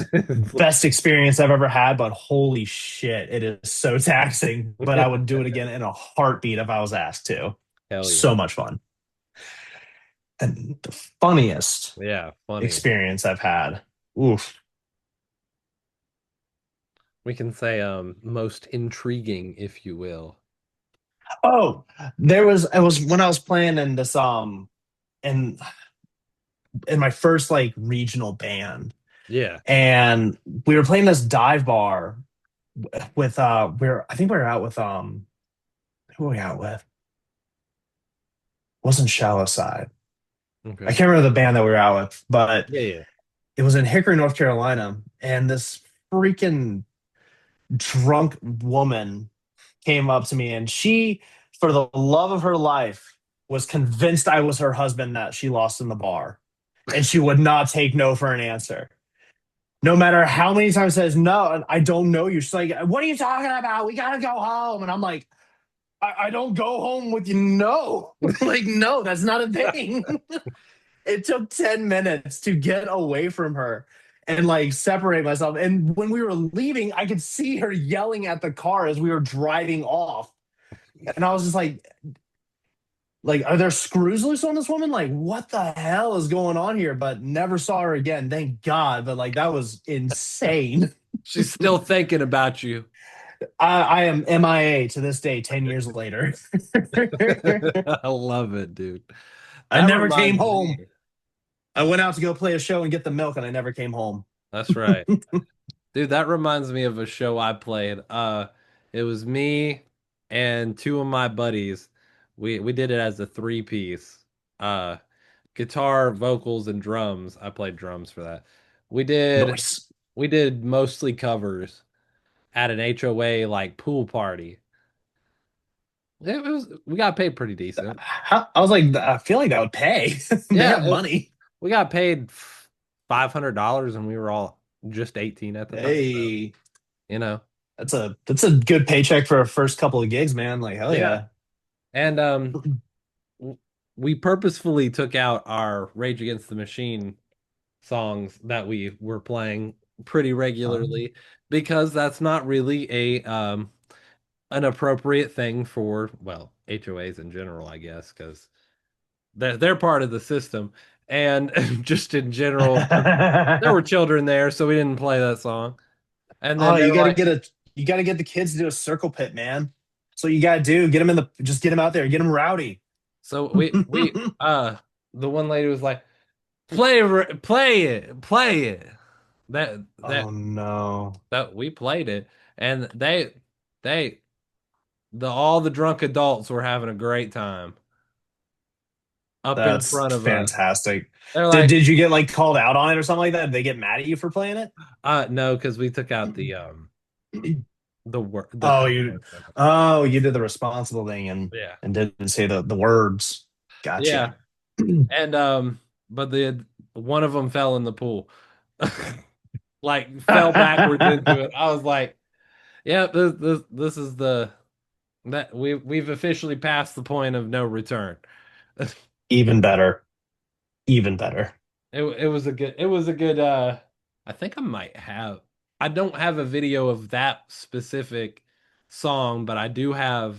Best experience I've ever had, but holy shit, it is so taxing. But I would do it again in a heartbeat if I was asked to. Hell yeah. So much fun. And the funniest Yeah, funny. experience I've had. Oof. We can say most intriguing, if you will. Oh, it was when I was playing in this in in my first like regional band, Yeah. and we were playing this dive bar with I think we were out with who were we out with? It wasn't Shallow Side. I Okay. can't remember the band that we were out with, but Yeah, yeah. it was in Hickory, North Carolina, and this freaking drunk woman came up to me, and she, for the love of her life, was convinced I was her husband that she lost in the bar, and she would not take no for an answer. No matter how many times says no, I don't know you. She's like, "What are you talking about? We gotta go home." And I'm like, I don't go home with you. No, like, no, that's not a thing. It took 10 minutes to get away from her and like separate myself. And when we were leaving, I could see her yelling at the car as we were driving off. And I was just like, are there screws loose on this woman? Like, what the hell is going on here? But never saw her again. Thank God. But like, that was insane. She's still thinking about you. I am MIA to this day, 10 years later. I love it, dude. I That never came reminds me. home. I went out to go play a show and get the milk, and I never came home. That's right. Dude, that reminds me of a show I played. It was me and two of my buddies. We did it as a three piece. Uh, guitar, vocals, and drums. I played drums for that. We did Nice. we did mostly covers at an HOA like pool party. It was we got paid pretty decent. I was like, I feel like that would pay. They Yeah, have money. we got paid $500 and we were all just 18 at the time. So, Hey, you know. that's a good paycheck for a first couple of gigs, man. Like, hell Yeah. yeah. And we purposefully took out our Rage Against the Machine songs that we were playing pretty Um, regularly because that's not really a an appropriate thing for, well, HOAs in general, I guess, because they're part of the system. And just in general, there were children there, so we didn't play that song. And oh, then they were like, you gotta get the kids to do a circle pit, man. So you gotta do. Get them just get them out there, get them rowdy. so we the one lady was like, play it. That Oh that no. that we played it, and they the all the drunk adults were having a great time up in That's front of us. fantastic. They're Did like, did you get like called out on it or something like that? Did they get mad at you for playing it? no, because we took out the Oh, cuss you words. oh, you did the responsible thing Yeah, and didn't say the words. yeah, Gotcha. and but the one of them fell in the pool, like fell backwards into it. I was like, yeah, this is the that we've officially passed the point of no return. Even better. Even better. it was a good I think I don't have a video of that specific song, but I do have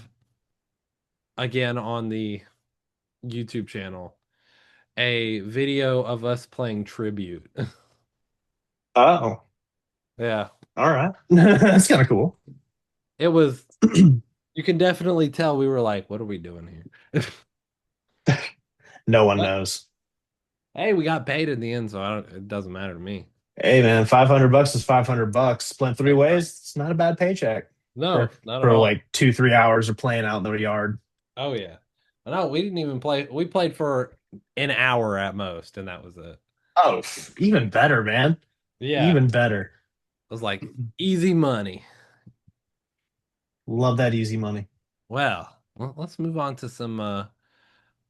again on the YouTube channel a video of us playing tribute. Oh, Yeah. all right. That's kind of cool. It was you can definitely tell we were like, what are we doing here? No one But knows. hey, we got paid in the end, so it doesn't matter to me. Hey man, $500 is $500. Split three That's right. ways, it's not a bad paycheck No, for not at all. like 2, 3 hours of playing out in the yard. Oh yeah. No, we didn't even play. We played for an hour at most, and that was it. Oh, even better, man. Yeah. Even better. It was like easy money. Love that easy money. Well, let's move on to some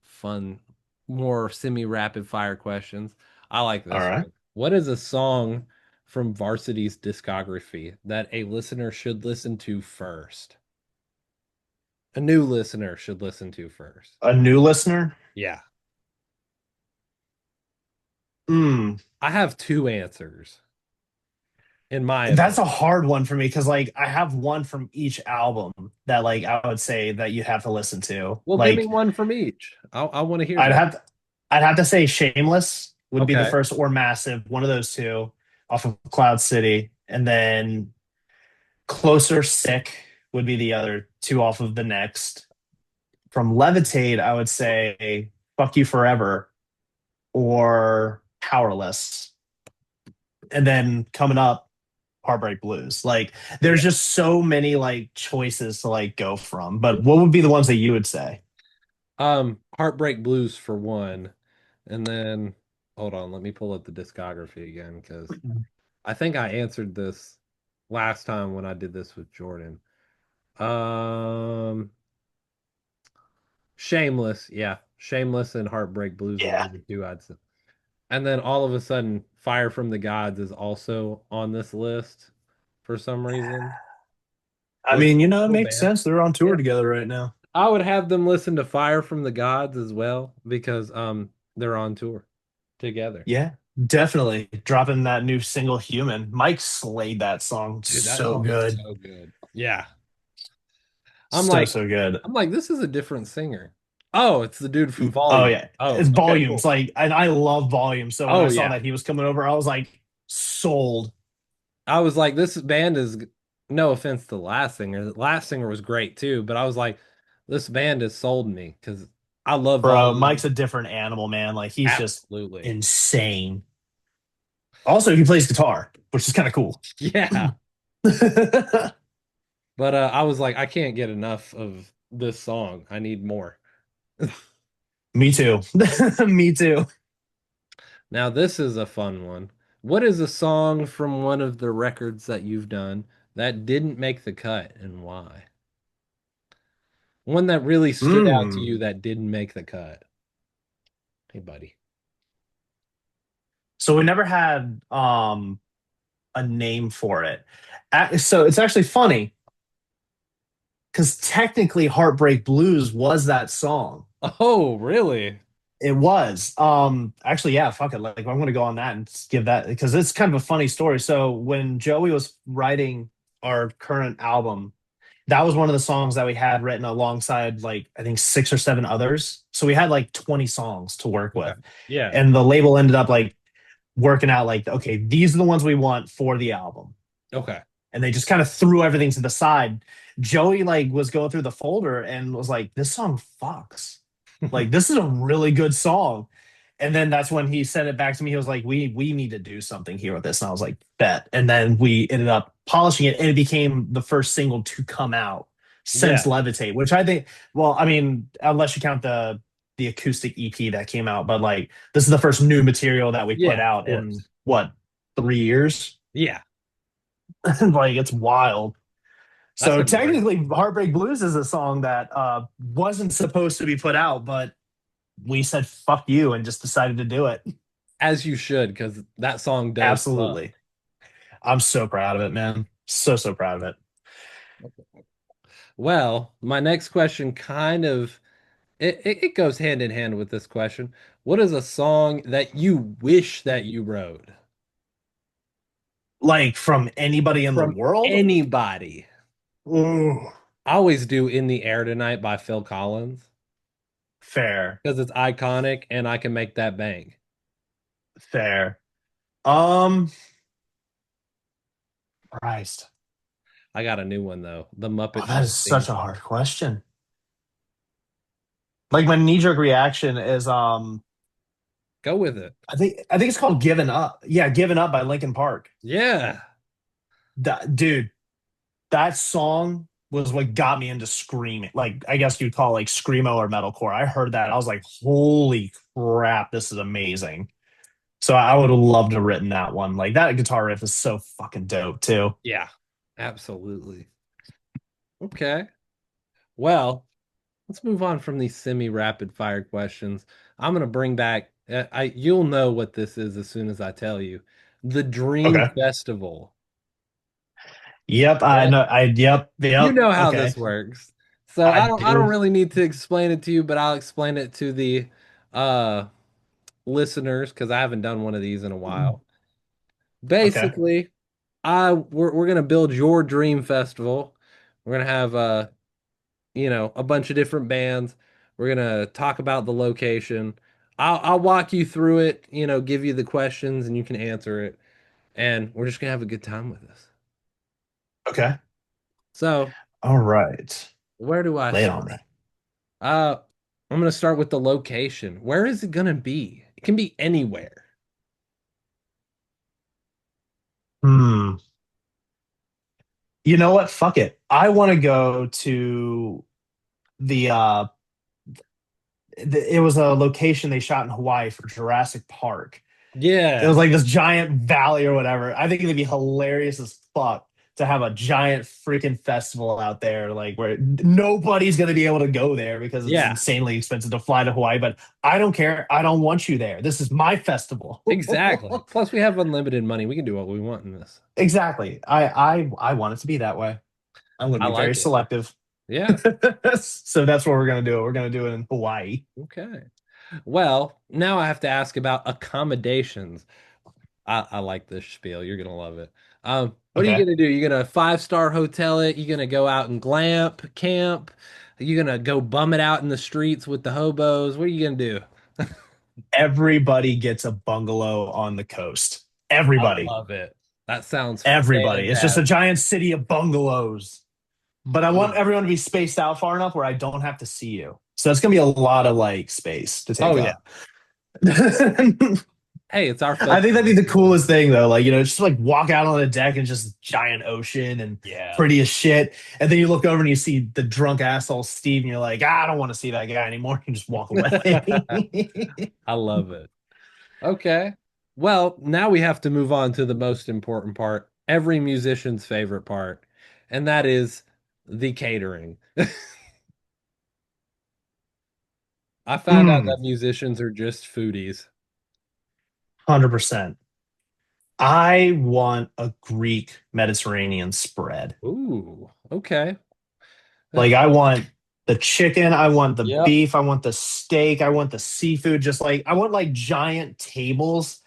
fun, more semi-rapid fire questions. I like All this right. one. What is a song from Varsity's discography that a listener should listen to first? A new listener should listen to first. A new listener? Yeah. Hmm. I have two answers, in my That's a opinion. hard one for me because like I have one from each album that like I would say that you have to listen to. Well, give me Like one from each. I want to hear I'd that. have to, I'd have to say Shameless would be the Okay. first or Massive, one of those two off of Cloud City. And then Closer Sick would be the other two off of the next. From Levitate, I would say Fuck You Forever or Powerless. And then coming up, Heartbreak Blues. Like there's Yeah. just so many like choices to like go from. But what would be the ones that you would say? Heartbreak Blues for one, and then hold on, let me pull up the discography again because I think I answered this last time when I did this with Jordan. Um, Shameless, yeah, Shameless and Heartbreak Blues would be Yeah. the two I'd say. And then all of a sudden, Fire from the Gods is also on this list for some reason, I which mean, is it cool, makes man. sense. They're on Yeah. tour together right now. I would have them listen to Fire from the Gods as well because they're on tour together. Yeah, definitely. Dropping that new single Human. Mike slayed that song Dude, that so song is good. so good. Yeah. I'm So, like so good. I'm like this is a different singer. Oh, it's the dude from Oh Volume. yeah. Oh, It's okay, volumes. cool. Like, and I love volumes. So when I Oh saw yeah. that he was coming over, I was like sold. I was like this band is no offense to the last singer. The last singer was great too, but I was like this band has sold me because I love Bro, Volume. Mike's a different animal, man. Like he's just Absolutely. insane. Also, he plays guitar, which is kind of cool. Yeah. But I was like, I can't get enough of this song. I need more. Me too. Me too. Now, this is a fun one. What is a song from one of the records that you've done that didn't make the cut and why? One that really stood out to Mm. you that didn't make the cut. Hey, buddy. So we never had a name for it. So it's actually funny because technically Heartbreak Blues was that song. Oh, really? It was. Actually, yeah, fuck it. Like I'm gonna go on that and give that because it's kind of a funny story. So when Joey was writing our current album, that was one of the songs that we had written alongside like I think 6 or 7 others. So we had like 20 songs to work Okay. with. Yeah. And the label ended up like working out like, okay, these are the ones we want for the album. Okay. And they just kind of threw everything to the side. Joey like was going through the folder and was like, "This song fucks. Like this is a really good song." And then that's when he sent it back to me. He was like, "We need to do something here with this." And I was like, "Bet." And then we ended up polishing it, and it became the first single to come out since Yeah. Levitate, which I think. Well, I mean, unless you count the acoustic EP that came out, but like this is the first new material that we put Yeah, of out in course. what 3 years. Yeah. Like it's wild. That's So a great technically, song. Heartbreak Blues is a song that wasn't supposed to be put out, but we said fuck you and just decided to do it. As you should, because that song does suck. Absolutely. I'm so proud of it, man. So, so proud of it. Well, my next question kind of it goes hand in hand with this question. What is a song that you wish that you wrote Like from anybody in the from world? anybody? Ooh, I always do In the Air Tonight by Phil Collins fair, because it's iconic and I can make that bang. fair. Um, Christ. I got a new one though. The Oh, Muppet that Show is theme such a song. hard question. Like my knee-jerk reaction is Go with it. I think it's called Given Up. Yeah, Given Up by Linkin Park. Yeah. That dude, that song was what got me into screaming. Like I guess you'd call like screamo or metalcore. I heard that. I was like, holy crap, this is amazing. So I would have loved to have written that one. Like that guitar riff is so fucking dope too. Yeah. Absolutely. Okay. Well, let's move on from these semi-rapid fire questions. I'm gonna bring back you'll know what this is as soon as I tell you. The Dream Okay. Festival. Yep, I Okay? know. You Yep. know how Okay. this works. So I I don't do. really need to explain it to you, but I'll explain it to the uh listeners because I haven't done one of these in a while. Okay. Basically, we're gonna build your dream festival. We're gonna have a bunch of different bands. We're gonna talk about the location. I'll walk you through it, give you the questions and you can answer it. And we're just gonna have a good time with this. Okay. So, All right. where do I Lay it start? on me. Uh, I'm gonna start with the location. Where is it gonna be? It can be anywhere. Hmm. You know what? Fuck it. I want to go to the it was a location they shot in Hawaii for Jurassic Park. It was Yeah, like this giant valley or whatever. I think it'd be hilarious as fuck to have a giant freaking festival out there, like where nobody's gonna be able to go there because it's yeah, insanely expensive to fly to Hawaii. But I don't care. I don't want you there. This is my festival. exactly. Plus, we have unlimited money. We can do what we want in this. Exactly. I want it to be that way. I'm gonna I be very like it. selective. Yeah. So that's what we're gonna do. We're gonna do it in Hawaii. Okay. Well, now I have to ask about accommodations. I like this spiel. You're gonna love it. What are you Okay. gonna do? You gonna five-star hotel it? You gonna go out and glamp, camp? You gonna go bum it out in the streets with the hobos? What are you gonna do? Everybody gets a bungalow on the coast. I Everybody. love it. That sounds Everybody. It's just a fantastic. giant city of bungalows. But I want Yeah. everyone to be spaced out far enough where I don't have to see you. So it's gonna be a lot of like space to Oh take yeah. up. I Hey, it's our think that'd festival. be the coolest thing though. Like, just like walk out on the deck and just giant ocean and Yeah. pretty as shit. And then you look over and you see the drunk asshole Steve and you're like, I don't want to see that guy anymore. You just walk away. I love it. Okay. Well, now we have to move on to the most important part, every musician's favorite part, and that is the catering. I found out Mm, that musicians are just foodies. 100%. I want a Greek Mediterranean spread. Ooh, okay. Like I want the chicken, I want the Yep. beef, I want the steak, I want the seafood. Just like I want like giant tables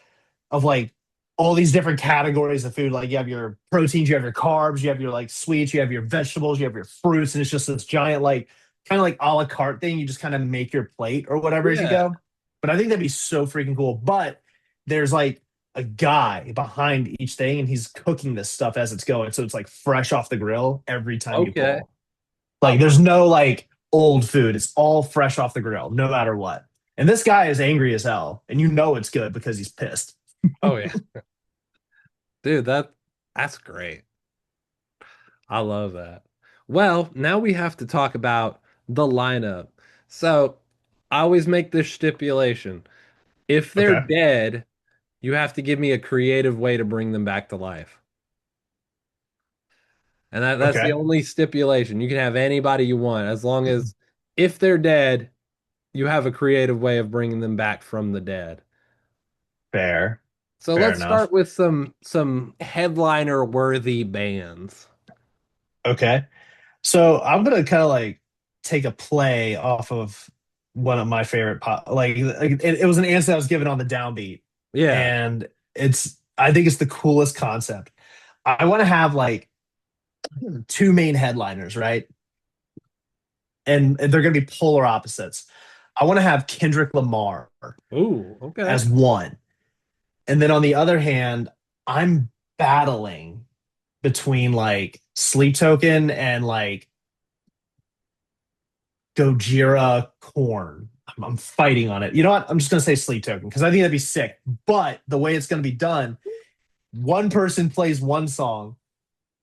of like all these different categories of food. Like you have your proteins, you have your carbs, you have your like sweets, you have your vegetables, you have your fruits, and it's just this giant like kind of like a la carte thing. You just kind of make your plate or whatever as you Yeah. go. But I think that'd be so freaking cool. But there's like a guy behind each thing, and he's cooking this stuff as it's going, so it's like fresh off the grill every time you Okay. pull. I Like love there's no like old food. It's all fresh off the grill, no matter what. And this guy is angry as hell, and you know it's good because he's pissed. Oh yeah. Dude, that's great. I love that. Well, now we have to talk about the lineup. So, I always make this stipulation. If they're Okay. dead, you have to give me a creative way to bring them back to life. And that's the Okay. only stipulation. You can have anybody you want as long as if they're dead, you have a creative way of bringing them back from the dead. Fair. So Fair let's enough. start with some headliner worthy bands. Okay. So I'm gonna kind of like take a play off of one of my favorite pop. It was an answer that was given on the downbeat, Yeah. and I think it's the coolest concept. I want to have like two main headliners, right? And they're going to be polar opposites. I want to have Kendrick Lamar Ooh, okay. as one, and then on the other hand, I'm battling between like Sleep Token and like Gojira Corn. I'm fighting on it. You know what? I'm just gonna say Sleep Token because I think that'd be sick. But the way it's gonna be done, one person plays one song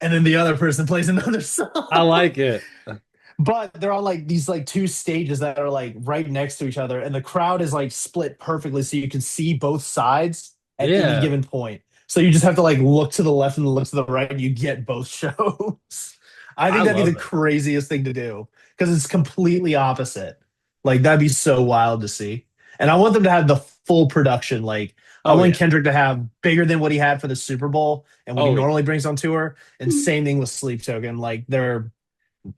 and then the other person plays another I song. like it. But they're on like these like two stages that are like right next to each other, and the crowd is like split perfectly so you can see both sides at any Yeah, given point. So you just have to like look to the left and look to the right, and you get both shows. I I think that'd be love the it. craziest thing to do because it's completely opposite. Like that'd be so wild to see. And I want them to have the full production. Like I Oh want yeah. Kendrick to have bigger than what he had for the Super Bowl and what he Oh yeah. normally brings on tour. And same thing with Sleep Token. Like they're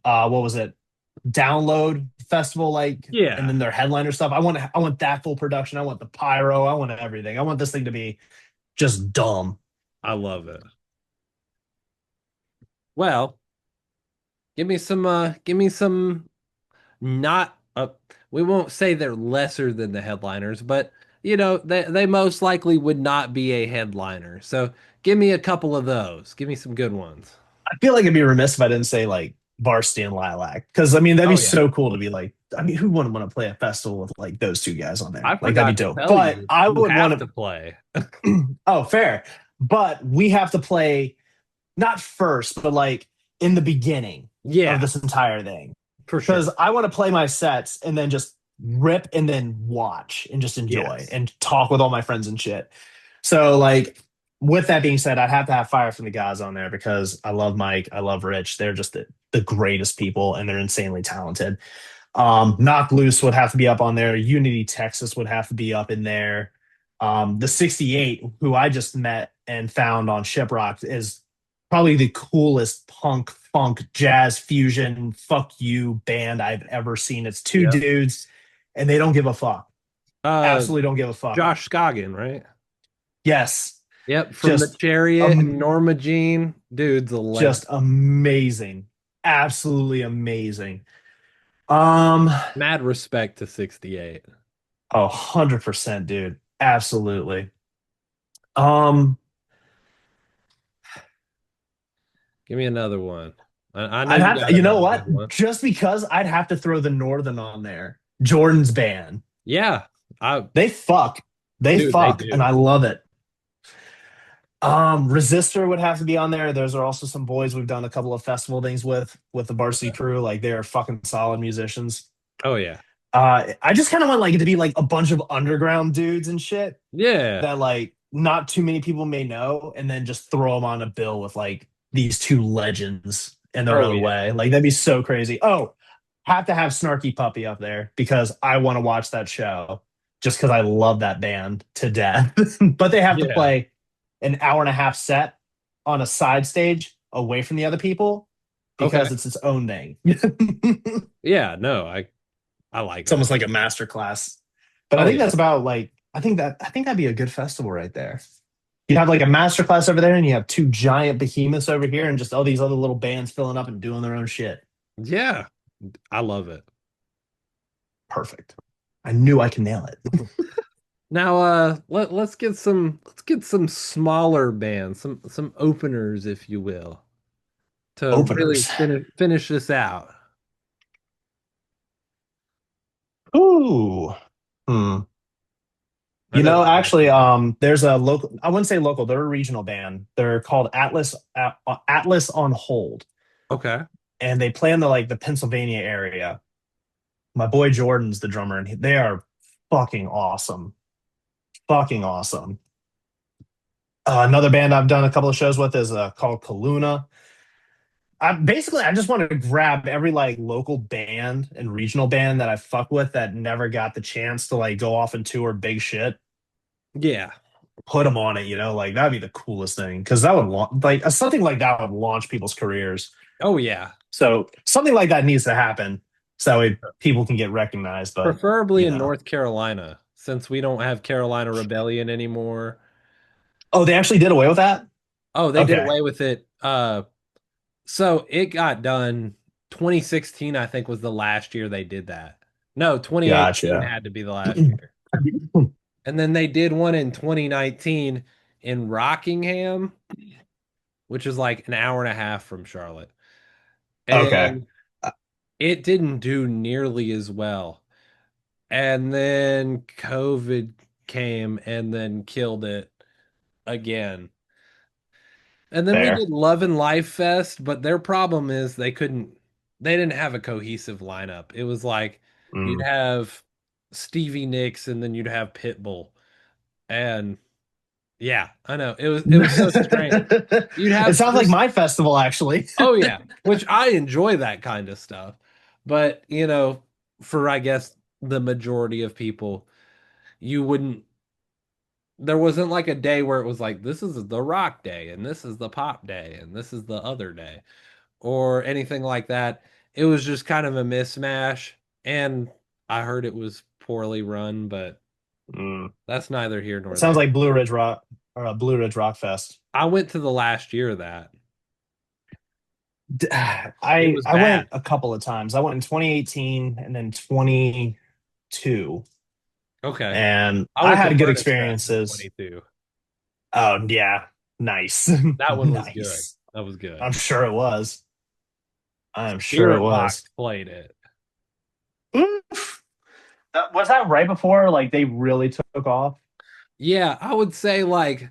what was it? Download festival, like, and Yeah, then their headliner stuff. I want that full production. I want the pyro. I want everything. I want this thing to be just dumb. I love it. Well, give me some not we won't say they're lesser than the headliners, but they most likely would not be a headliner. So give me a couple of those. Give me some good ones. I feel like it'd be remiss if I didn't say like VRSTY and Lilac because I mean that'd be Oh yeah. so cool to be like. I mean, who wouldn't want to play a festival with like those two guys on I there? Like that'd be forgot to dope. tell But you, I you would have want to play. to. Oh, fair. But we have to play not first, but like in the beginning of Yeah, this entire thing. for sure. Because I want to play my sets and then just rip and then watch and just enjoy Yes. and talk with all my friends and shit. So like with that being said, I'd have to have Fire from the Gods on there because I love Mike, I love Rich. They're just the greatest people and they're insanely talented. Knock Loose would have to be up on there. Unity Texas would have to be up in there. The 68, who I just met and found on Shiprock, is probably the coolest punk, funk, jazz fusion, fuck you band I've ever seen. It's two Yep. dudes and they don't give a fuck. Uh, Absolutely don't give a fuck. Josh Scoggin, right? Yes, Yep, from the just Chariot and um, Norma Jean. Dude's a legend. just amazing. Absolutely amazing. Um, Mad respect to 68. 100%, dude. Absolutely. Um, Give me another one. I know I'd you have to, got you know another good what? one. Just because I'd have to throw the Northern on there. Jordan's band. Yeah, I They fuck. They dude, they fuck, and do. I love it. Resistor would have to be on there. Those are also some boys we've done a couple of festival things with the Varsity Okay. crew. Like they are fucking solid musicians. Oh yeah. I just kind of want like it to be like a bunch of underground dudes and shit Yeah. that like not too many people may know, and then just throw them on a bill with like these two legends in their Oh own yeah. way. Like that'd be so crazy. Oh, have to have Snarky Puppy up there because I want to watch that show just because I love that band to death. But they have to Yeah. play an hour and a half set on a side stage away from the other people Okay. because it's its own thing. It's Yeah, no, I like that. almost like a master class. But I Oh think yeah. that's about like I think that'd be a good festival right there. You have like a master class over there, and you have two giant behemoths over here, and just all these other little bands filling up and doing their own shit. Yeah. I love it. Perfect. I knew I can nail it. Now let's get some smaller bands, some openers, if you will, to really Openers. finish this out. Ooh. Hmm. I You know know, you got actually, some. there's a local. I wouldn't say local. They're a regional band. They're called Atlas on Hold, Okay. and they play in the like the Pennsylvania area. My boy Jordan's the drummer, and they are fucking awesome. Fucking awesome. Another band I've done a couple of shows with is called Kaluna. I just want to grab every like local band and regional band that I fuck with that never got the chance to like go off and tour big shit. Yeah. Put them on it, like that'd be the coolest thing because that would like something like that would launch people's careers. Oh yeah. So something like that needs to happen. so that way people can get recognized. But Preferably you in know, North Carolina, since we don't have Carolina Rebellion anymore. oh, they actually did away with that. Oh, they did Okay, away with it. So it got done 2016, I think was the last year they did that. No, 2018 gotcha. had to be the last year. And then they did one in 2019 in Rockingham, which is like an hour and a half from Charlotte. Okay, And it didn't do nearly as well. And then COVID came and then killed it again. And then we fair. did Love and Life Fest, but their problem is they didn't have a cohesive lineup. It was like you'd Mm. have Stevie Nicks and then you'd have Pitbull. And yeah, I know. It was so strange. You'd It have sounds like Chris. my festival, actually. Oh yeah, which I enjoy that kind of stuff. But, for I guess the majority of people, you wouldn't there wasn't like a day where it was like this is the rock day and this is the pop day and this is the other day or anything like that. It was just kind of a mismatch and I heard it was poorly run, but Mm. that's neither here It nor sounds there. like Blue Ridge Rock or Blue Ridge Rock Fest. I went to the last year of that. It I was I bad. went a couple of times. I went in 2018 and then 22, Okay. and I I went to had good Furnace Fest in experiences. 22. Oh yeah, nice, That one was good. nice. That was good. I'm sure it was. I am sure it Spirit Box was. played it. Oof. Was that right before like they really took off? Yeah, I would say like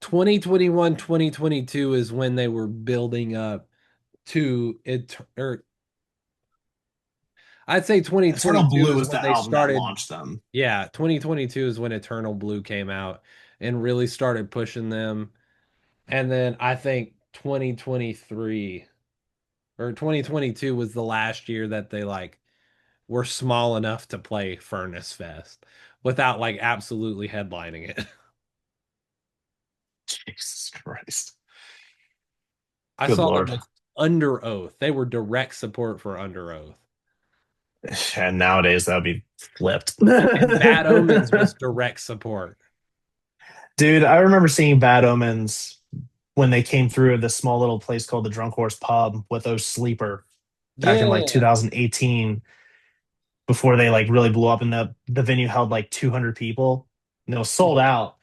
2021, 2022 is when they were building up to it, or I'd say Eternal 2022 Blue is was when the they album that started. launched them. Yeah, 2022 is when Eternal Blue came out and really started pushing them. And then I think 2023 or 2022 was the last year that they like were small enough to play Furnace Fest without like absolutely headlining it. Jesus Christ. I Good saw them Lord. with Under Oath. They were direct support for Under Oath. And nowadays that would be flipped. And Bad Omens was direct support. Dude, I remember seeing Bad Omens when they came through this small little place called the Drunk Horse Pub with those Sleeper back in like Yeah. 2018 before they like really blew up, and the venue held like 200 people and it was sold out.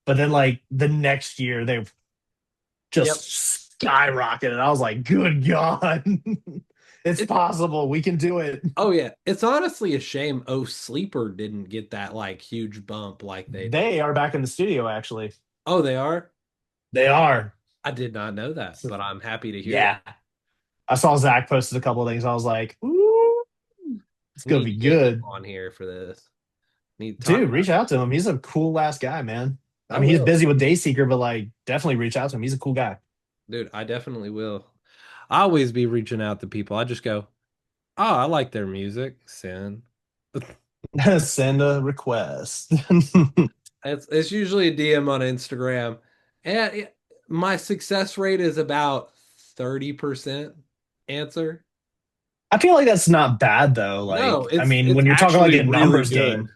But then like the next year they Yep. just skyrocketed. I was like, good God. It's It's possible. We can do it. Oh yeah. It's honestly a shame Oh Sleeper didn't get that like huge bump like they did. They are back in the studio, actually. Oh, they are? They are. I did not know that, but I'm happy to hear that. Yeah. I saw Zach posted a couple of things. I was like, ooh, it's gonna Need be to get him good. on here for this. Need to talk Dude, about reach out to him. He's a cool ass guy, man. I I mean, he's will. busy with Dayseeker, but like definitely reach out to him. He's a cool guy. Dude, I definitely will. I always be reaching out to people. I just go, "Oh, I like their music." Send. Send a request. It's usually a DM on Instagram, and my success rate is about 30% answer. I feel like that's not bad though. No, Like, I it's mean, it's when you're talking like actually a really numbers good.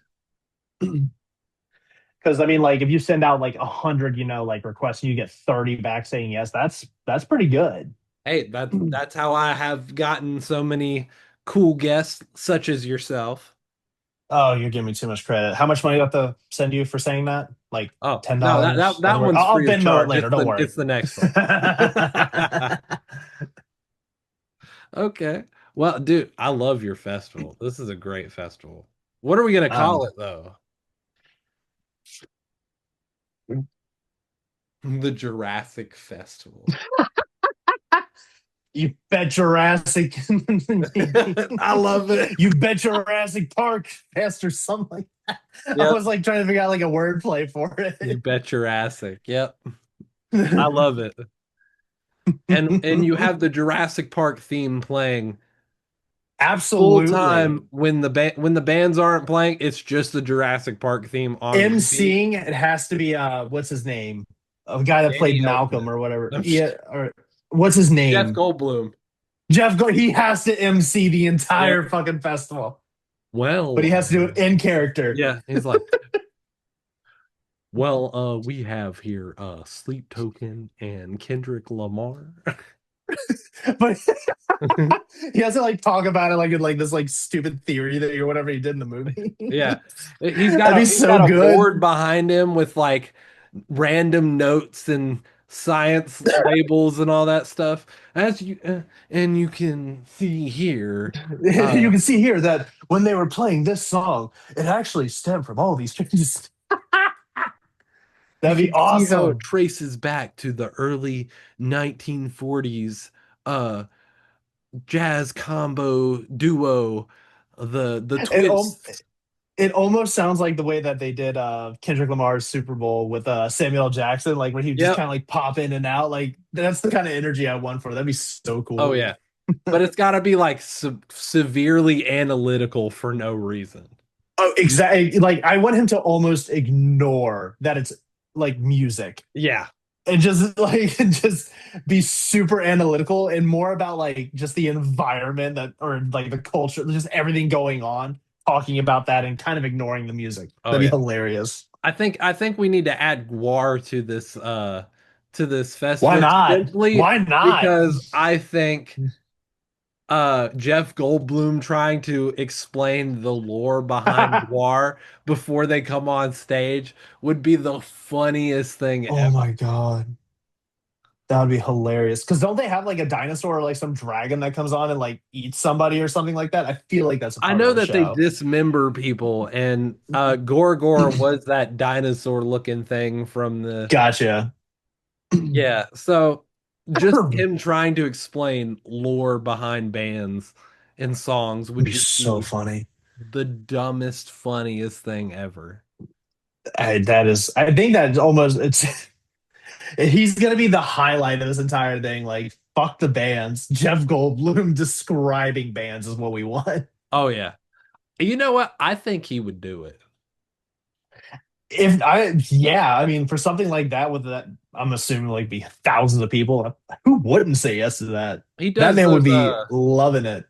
game, because I mean, like if you send out like 100, like requests and you get 30 back saying yes, that's pretty good. Hey, that's how I have gotten so many cool guests such as yourself. Oh, you're giving me too much credit. How much money do I have to send you for saying that? Like Oh, ten no, that that, dollars? that one's I'll free of Venmo it charge. later. Don't worry. It's the next one. Okay. Well, dude, I love your festival. This is a great festival. What are we gonna call um, it though? The Jurassic Festival. you bet Jurassic. I love it. You bet Jurassic Park Fest or something. I Yep. was like trying to figure out like a wordplay for You it. bet Jurassic. Yep. I love it. And you have the Jurassic Park theme playing full Absolutely. time when the bands aren't playing, it's just the Jurassic Park theme on repeat. MCing, it has to be what's his name? A guy that Danny played Malcolm Elfman. or whatever. I'm just Yeah, kidding. or what's his Jeff name? Goldblum. He has to MC the Yep. entire fucking festival, but Well, he has to do it in character. yeah, he's like, well, we have here Sleep Token and Kendrick Lamar. But he has to like talk about it like in like this like stupid theory that or whatever he did in the movie. Yeah. That'd be He's so got a good. board behind him with like random notes and science labels and all that stuff. As you and you can see here, You uh can see here that when they were playing this song, it actually stemmed from all these changes. you That'd be can see how it awesome. traces back to the early 1940s uh jazz combo duo, the It al- twists. it almost sounds like the way that they did Kendrick Lamar's Super Bowl with Samuel L. Jackson, like when he would just Yep. kind of like pop in and out. Like that's the kind of energy I want for it. That'd be so Oh cool. yeah. But it's got to be like severely analytical for no reason. Oh, exactly. Like I want him to almost ignore that it's like music Yeah. and just like just be super analytical and more about like just the environment that or like the culture, just everything going on, talking about that and kind of ignoring the music. Oh That'd be yeah. hilarious. I think we need to add guar to this Why festivus not? simply Why not? because I think Jeff Goldblum trying to explain the lore behind guar before they come on stage would be the funniest thing Oh ever. my God. That would be hilarious. Because don't they have like a dinosaur or like some dragon that comes on and like eats somebody or something like that? I feel like that's a I part of know the that they show. dismember people, and Gorgor was that dinosaur looking thing from the Gotcha. yeah. So just him trying to explain lore behind bands and songs would Be just so be funny. the dumbest, funniest thing ever. I think that almost it's he's gonna be the highlight of this entire thing. Like, fuck the bands. Jeff Goldblum describing bands is what we want. Oh yeah. You know what? I think he would do it. If I, yeah, I mean, for something like that, with that, I'm assuming like be thousands of people. Who wouldn't say yes to that? He That does man would those be loving it.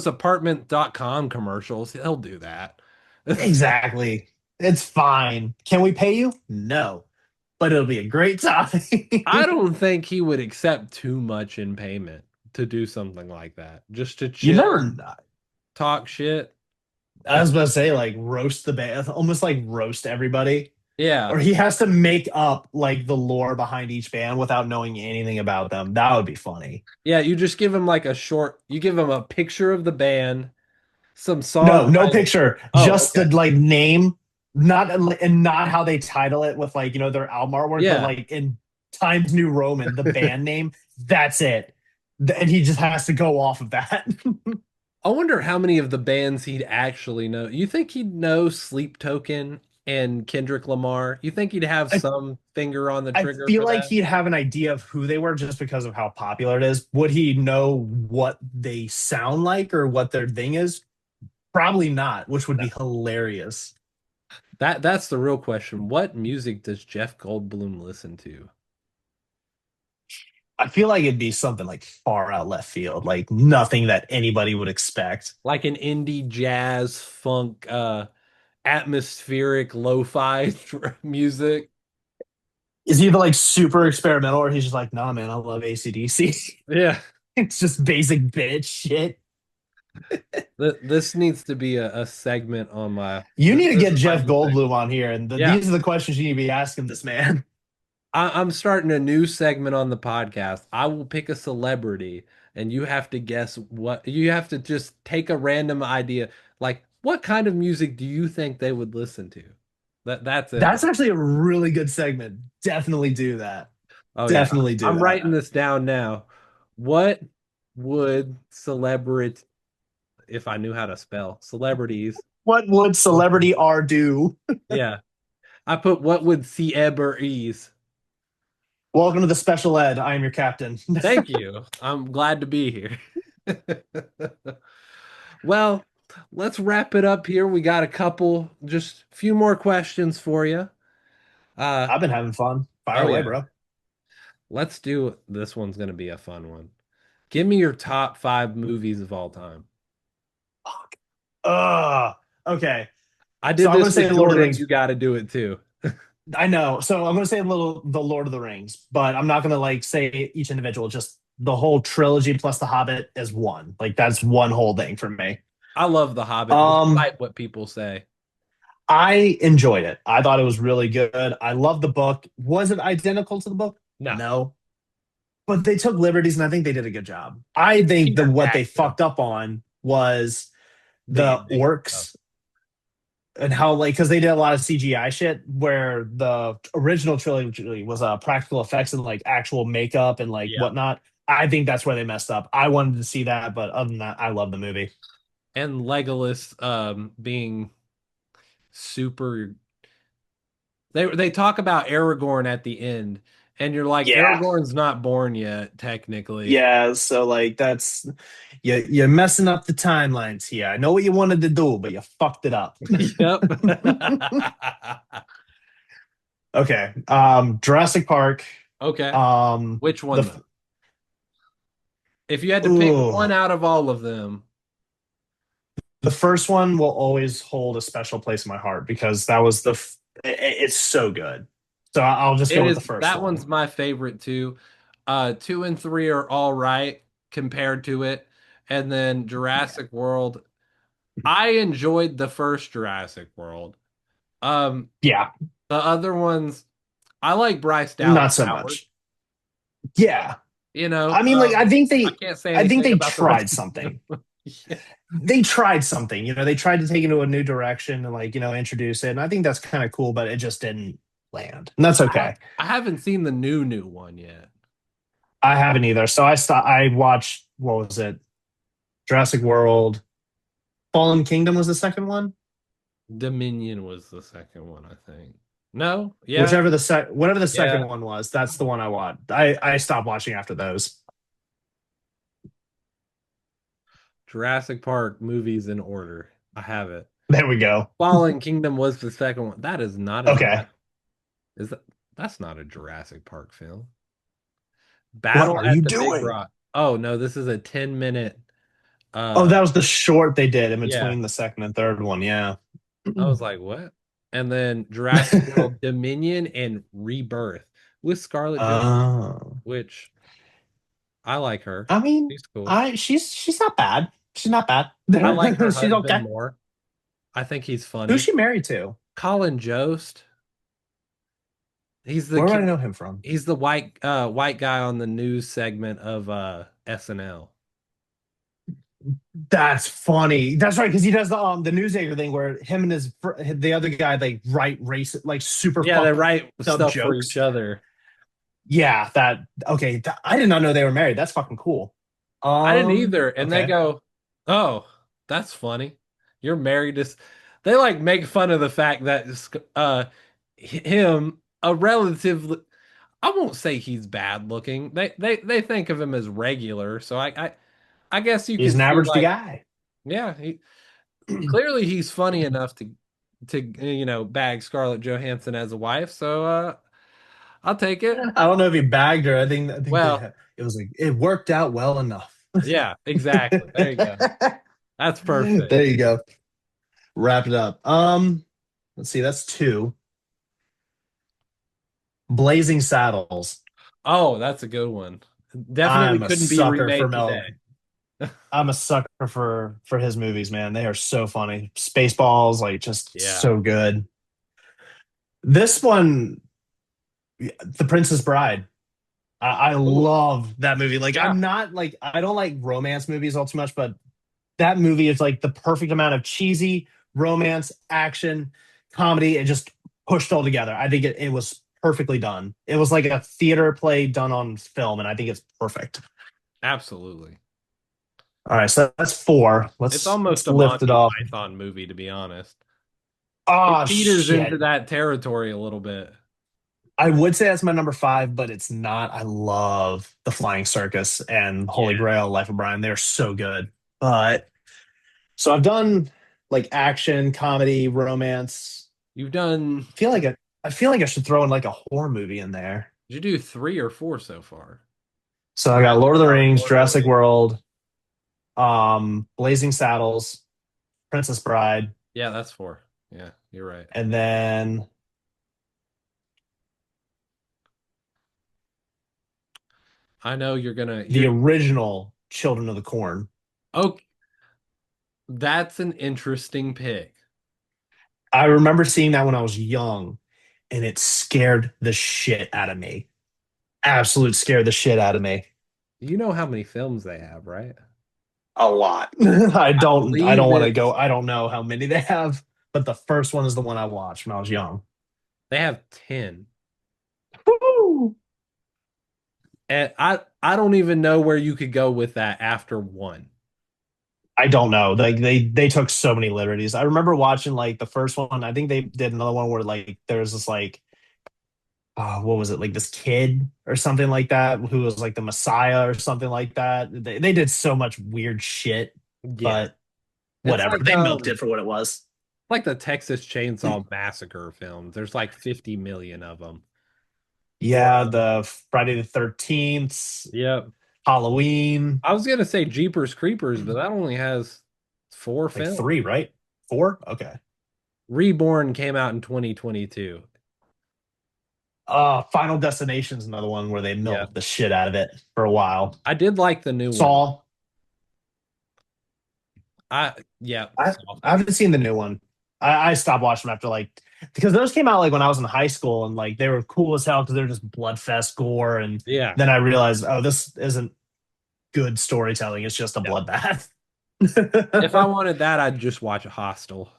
apartment.com commercials. He'll do that. Exactly. It's fine. Can we pay you? No, but it'll be a great time. I don't think he would accept too much in payment to do something like that. Just to You chill, never. talk shit. I was about to say like roast the band, almost like roast everybody. Yeah. Or he has to make up like the lore behind each band without knowing anything about them. That would be funny. Yeah, you just give him like you give him a picture of the band, some song No, no title. picture, Oh, just the okay. like name, not and not how they title it with like their album artwork, but Yeah. like in Times New Roman, the band name. That's it, and he just has to go off of that. I wonder how many of the bands he'd actually know. You think he'd know Sleep Token and Kendrick Lamar? You think he'd have I, some finger on the I trigger feel for like that? he'd have an idea of who they were just because of how popular it is. Would he know what they sound like or what their thing is? Probably not, which would be hilarious. That's the real question. What music does Jeff Goldblum listen to? I feel like it'd be something like far out left field, like nothing that anybody would expect. Like an indie jazz funk atmospheric lo-fi music. Is he either like super experimental or he's just like, nah, man, I love AC/DC. Yeah. It's just basic bitch shit. This needs to be a segment on my You need to this get is my Jeff new Goldblum segment. on here, and Yeah. these are the questions you need to be asking this man. I'm starting a new segment on the podcast. I will pick a celebrity and you have to guess what you have to just take a random idea. Like, what kind of music do you think they would listen to? That's it. That's actually a really good segment. Definitely do that. Oh yeah. Definitely do I'm that. writing this down now. What would celebrity if I knew how to spell celebrities? What would celebrity R do? Yeah. I put what would celebrities? Welcome to the special ed. I am your captain. Thank you. I'm glad to be here. Well, let's wrap it up here. We got a couple, just a few more questions for you. Uh, I've been having fun. Fire oh away, yeah. bro. Let's do this one's gonna be a fun one. Give me your top five movies of all time. Fuck. Ugh. Okay. I So did I'm gonna this say with Lord of the Jordan. Rings. You got to do it too. I know. So I'm gonna say the Lord of the Rings, but I'm not gonna like say each individual. Just the whole trilogy plus the Hobbit is one. Like that's one whole thing for me. I love The Hobbit, Um, despite what people say. I enjoyed it. I thought it was really good. I love the book. Was it identical to the book? No, No. But they took liberties and I think they did a good job. I think the Peter what they Jackson, fucked up on was the the ending. Oh, orcs and how like because they did a lot of CGI shit where the original trilogy was practical effects and like actual makeup and like yeah. whatnot. I think that's where they messed up. I wanted to see that, but other than that, I love the movie. And Legolas being super. They talk about Aragorn at the end, and you're like, Yeah. Aragorn's not born yet, technically. Yeah, so like that's you're messing up the timelines here. I know what you wanted to do, but you fucked it up. Yep. Okay. Jurassic Park. Okay. Um Which the one though? If you had to pick ooh, one out of all of them, the first one will always hold a special place in my heart because that was it's so good. So I'll just go it with the is first that one. one's my favorite too. Two and three are all right compared to it. And then Yeah. Jurassic World. I enjoyed the first Jurassic World. Um, Yeah, the other ones, I like Bryce Dallas not so Howard. much. Yeah. You know, I mean like I can't say I think anything they about the rest tried of something. them. Yeah. They tried something, they tried to take it into a new direction and like, introduce it. And I think that's kind of cool, but it just didn't land. And that's I, okay. I haven't seen the new one yet. I haven't either. So I watched what was it? Jurassic World. Fallen Kingdom was the second one. Dominion was the second one, I think. No? Yeah. Whichever the whatever the Yeah. second one was, that's the one I watched. I stopped watching after those. Jurassic Park movies in order. I have it. There we go. Fallen Kingdom was the second one. That is not a Okay. is that that's not a Jurassic Park film. What Battle are at you the Big doing? Rock. Oh no, this is a 10-minute Oh, uh that was the short they did in yeah. between the second and third one. Yeah. I was like, what? And then Jurassic World Dominion and Rebirth with Scarlett Johansson, Oh. which I like her. I mean, She's cool. I she's not bad. She's not bad. I like her She's husband okay. more. I think he's Who's funny. she married to? Colin Jost. He's the Where would I kid. know him from? He's the white guy on the news segment of SNL. That's funny. That's right, because he does the news anchor thing where him and the other guy like write race like super Yeah, they fucked write up stuff for each jokes. other. Yeah, that okay. I did not know they were married. That's fucking cool. I didn't either. And they Okay. go, "Oh, that's funny. You're married to." They like make fun of the fact that him a relative. I won't say he's bad looking. They think of him as regular. So I guess you He's could an see average like, guy. yeah, clearly he's funny enough to bag Scarlett Johansson as a wife. So I'll take it. I don't know if he bagged her. I think Well, it was like it worked out well enough. yeah, exactly. There you go. That's perfect. There you go. Wrap it up. Let's see, that's two. Blazing Saddles. Oh, that's a good one. Definitely I'm a couldn't be sucker for remade today. Mel. I'm a sucker for his movies, man. They are so funny. Spaceballs, like just Yeah. so good. This one, The Princess Bride. I Ooh, love that movie. Like yeah, I'm not like I don't like romance movies all too much, but that movie is like the perfect amount of cheesy romance, action, comedy. It just pushed all together. I think it was perfectly done. It was like a theater play done on film, and I think it's perfect. absolutely. All right, so that's four. It's Let's almost a lift it Monty off. Python movie, to be honest. It Oh teeters into shit. that territory a little bit. I would say that's my number five, but it's not. I love The Flying Circus and Holy Yeah. Grail, Life of Brian. They're so good. But so I've done like action, comedy, romance. You've done, I feel like I should throw in like a horror movie in there. did you do three or four so far? So I got Lord of the Rings, Jurassic World, Blazing Saddles, Princess Bride, Yeah, that's four. Yeah, you're right. and then I know the you're original Children of the Corn. okay. That's an interesting pick. I remember seeing that when I was young, and it scared the shit out of me. Absolute scared the shit out of me. You know how many films they have, right? A lot. I I believe don't want to go. it's I don't know how many they have, but the first one is the one I watched when I was young. they have 10. Woo! And I don't even know where you could go with that after one. I don't know. Like they took so many liberties. I remember watching like the first one. I think they did another one where like there was this like what was it, like this kid or something like that who was like the Messiah or something like that. They did so much weird shit, Yeah. but It's whatever. They milked it for what it was. like the Texas Chainsaw Massacre films. There's like 50 million of them. Or Yeah, the Friday the 13th, yep. Halloween, I was gonna say Jeepers Creepers, but that only has four like films. three, right? Four? Okay. Reborn came out in 2022. Final Destination's another one where they Yeah. milked the shit out of it for a while. I did like the new one. Saw. Yeah. I haven't seen the new one. I stopped watching them after like because those came out like when I was in high school and like they were cool as hell because they're just bloodfest gore and Yeah. then I realized oh this isn't good storytelling. It's just a Yeah. bloodbath. If I Oh wanted that, I'd just watch Hostel.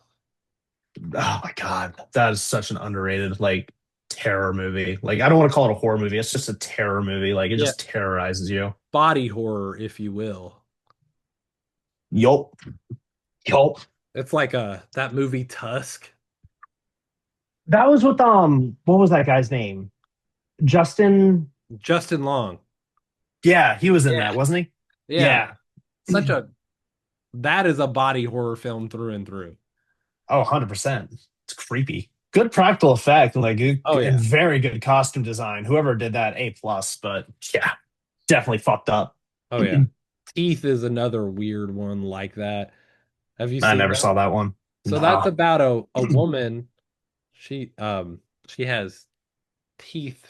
my god, that is such an underrated like terror movie. Like I don't want to call it a horror movie. It's just a terror movie. Like it Yeah. just terrorizes you. Body horror, if you will. Yup. Yup. It's like that movie Tusk. That was with what was that guy's name? Justin. Justin Long. Yeah, he was in Yeah. that, wasn't he? Yeah. Yeah. Such a that is a body horror film through and through. Oh, 100%. It's creepy. Good practical effect, like Oh and yeah. very good costume design. Whoever did that, A plus, but yeah, definitely fucked up. Oh yeah. Teeth is another weird one like that. Have you I seen never that? saw that one. So that's No. about a woman. She has teeth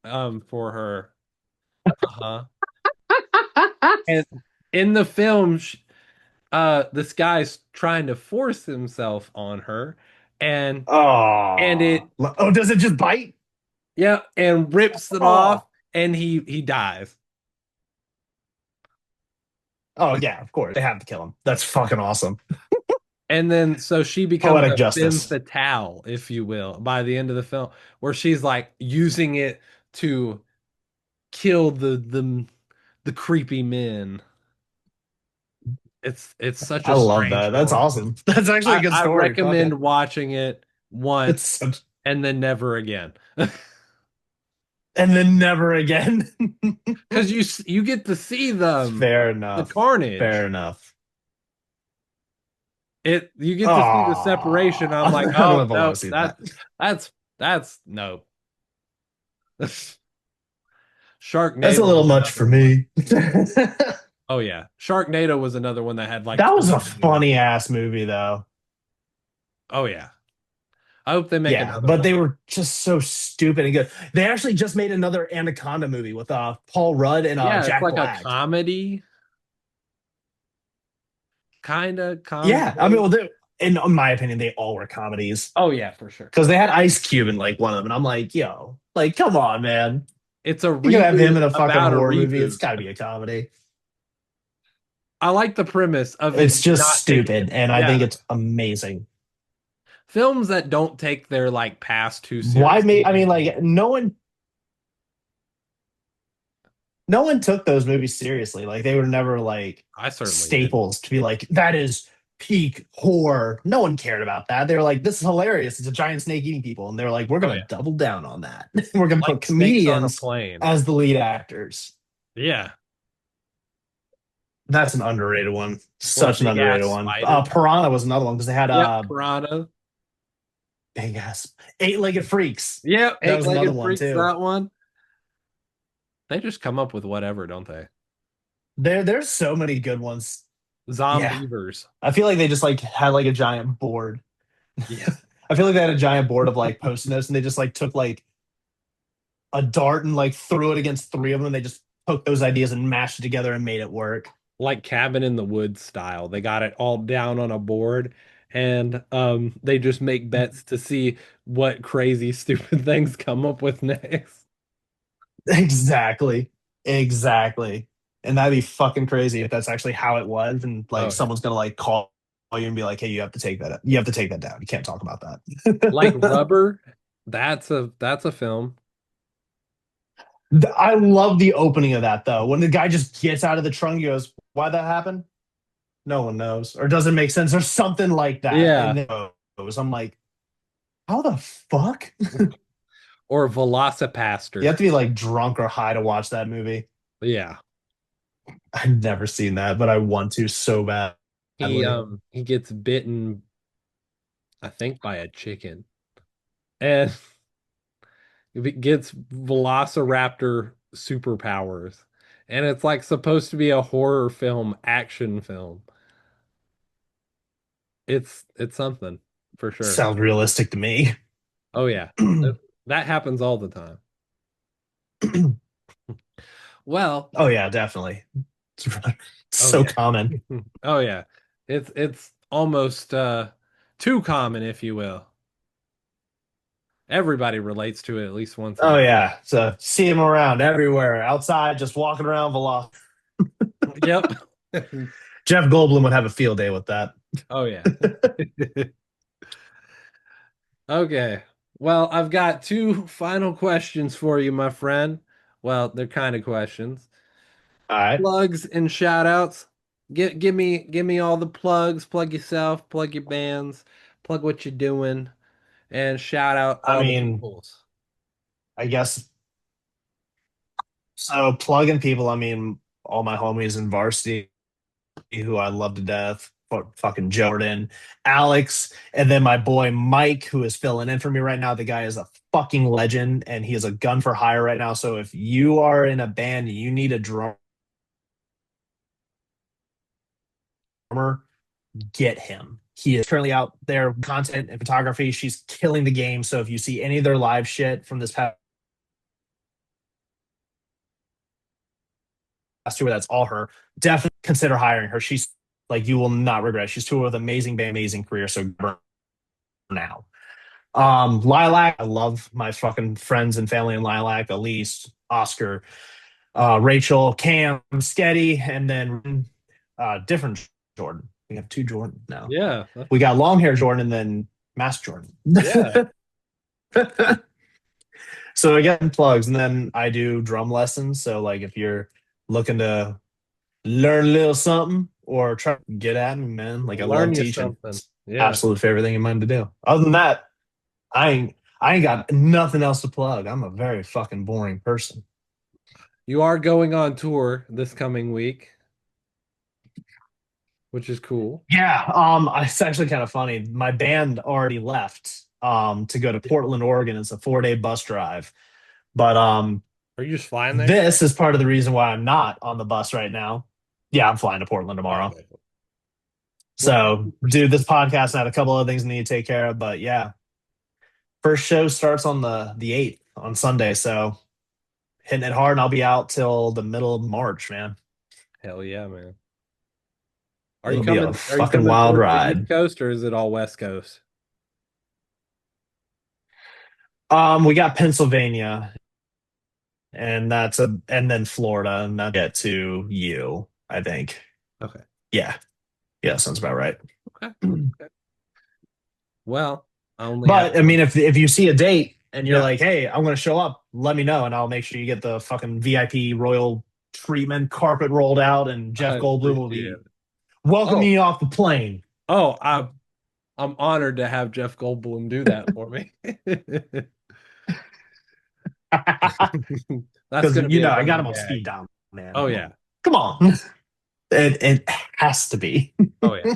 for her. Uh-huh. And in the film, this guy's trying to force himself on her, and Oh. it Oh, does it just bite? yeah, and rips it off, Oh. and he dies. Oh yeah, of course. They have to kill him. That's fucking awesome. And then so she becomes Poetic a femme justice. fatale, if you will, by the end of the film, where she's like using it to kill the creepy men. It's such I a love strange that. That's story. awesome. That's actually a good I story. Fuck it. recommend watching it It's once such, and then never again. and then never again. Because you get to see Fair the enough. Fair carnage. enough. It you get to see the separation. Oh, I'm I like, don't know oh if I want no, to see that. that's no. That's a Sharknado little was much another for one. me. Oh yeah, Sharknado was another one that had like That was a 20 million. funny ass movie, though. Oh yeah, I hope they make Yeah, another but one. they were just so stupid and good. They actually just made another Anaconda movie with Paul Rudd and Yeah, it's Jack like a Black. comedy, kind of Yeah, I mean, comedy. well, in my opinion, they all were comedies Oh yeah, for sure. because they had Ice Cube in like one of them, and I'm like, yo, like, come on, man, It's a you gonna have him reboot in a fucking about a horror movie? It's reboot. got to be a comedy. I like the premise of it It's just not taking it. stupid, and I think Yeah, it's amazing. films that don't take their like past too Why seriously me? I mean, make like, me. no one took those movies seriously. Like they were never like I certainly did. staples to be like, that is peak horror. No one cared about that. They were like, this is hilarious. It's a giant snake eating people. And they were like, we're Oh gonna yeah, double down on that. We're gonna put like snakes on a comedians plane. as the lead actors. Yeah, That's an underrated one. or Such an big ass underrated one. spiders. Piranha was another one because they had Yep, piranha. big ass eight-legged freaks. Yep, That was another eight-legged one freaks. too. That one. They just come up with whatever, don't they? There's so many good ones. Yeah. Zombievers. I feel like they just like had like a giant board. Yeah. I feel like they had a giant board of like post notes and they just like took like a dart and like threw it against three of them and they just took those ideas and mashed it together and made it work. Like cabin in the woods style. They got it all down on a board and they just make bets to see what crazy stupid things come up with next. Exactly. Exactly. And that'd be fucking crazy if that's actually how it was. And like Oh yeah. someone's gonna like call you and be like, hey, you have to take that. You have to take that down. You can't talk about Like that. Rubber, that's a film. I love the opening of that though. When the guy just gets out of the trunk, he goes, why'd that happen? No one knows. Or doesn't make sense, or something like that. And Yeah. then I'm like, how the fuck? Or You Velocipaster. have to be like drunk or high to watch that movie. Yeah. I've never seen that, but I want to so badly. He gets bitten, I think, by a chicken. And if it gets Velociraptor superpowers. And it's like supposed to be a horror film, action film. It's something for sure. Sounds realistic to me. Oh yeah. That happens all the time. Well, Oh yeah, definitely. It's oh so yeah. common. Oh yeah. It's almost too common, if you will. Everybody relates to it at least once in Oh their yeah. So see him around everywhere, outside, just walking around Veloc. Yep. Jeff Goldblum would have a field day with that. Oh yeah. Okay. Well, I've got two final questions for you, my friend. Well, they're kind of questions. All right. Plugs and shout outs. Give me all the plugs. Plug yourself, plug your bands, plug what you're doing, and shout out I all the mean, peoples. I guess so. Plugging people. I mean, all my homies in varsity who I love to death. Fucking Jordan, Alex, and then my boy Mike, who is filling in for me right now. The guy is a fucking legend, and he is a gun for hire right now. So if you are in a band, and you need a drummer, get him. He is currently out there, content and photography. She's killing the game. So if you see any of their live shit from this past tour, that's all her. Definitely consider hiring her. She's like, you will not regret. She's toured with amazing band, amazing career. So now. Lilac, I love my fucking friends and family in Lilac, Elise, Oscar, Rachel, Cam, Sketty, and then different Jordan. We have two Jordan now. Yeah. We got long hair Jordan and then Mask Jordan. Yeah. So again, plugs, and then I do drum lessons. So like if you're looking to learn a little something or try to get at me, man, like I love Learn you teaching. something. It's Yeah. absolute favorite thing in mind to do. Other than that, I ain't got nothing else to plug. I'm a very fucking boring person. You are going on tour this coming week, which is cool. Yeah, it's actually kind of funny. My band already left to go to Portland, Oregon. It's a 4 day bus drive. But Are you just flying there? this is part of the reason why I'm not on the bus right now. Yeah, I'm flying to Portland Oh, tomorrow. okay. Well, thank So, you for dude, saying. this podcast and I had a couple other things I need to take care of. But yeah, first show starts on the 8th on Sunday. So hitting it hard, and I'll be out till the middle of March, man. Hell yeah, man. Are you It'll be a coming? Are you fucking coming wild towards the East ride. Coast or is it all West Coast? We got Pennsylvania, and then Florida, and that get to you, I think. Okay. Yeah, yeah, sounds about right. Okay. Okay. Well, I only have But I one. mean, if you see a date and you're Yeah, like, hey, I'm going to show up, let me know, and I'll make sure you get the fucking VIP royal treatment, carpet rolled out, and I Jeff Goldblum will appreciate be it. welcoming Oh, you off the plane. oh, I'm honored to have Jeff Goldblum do that for me. That's Because gonna be a I got running him on gag. speed dial, man. Oh yeah. Come on, it has to be. Oh yeah.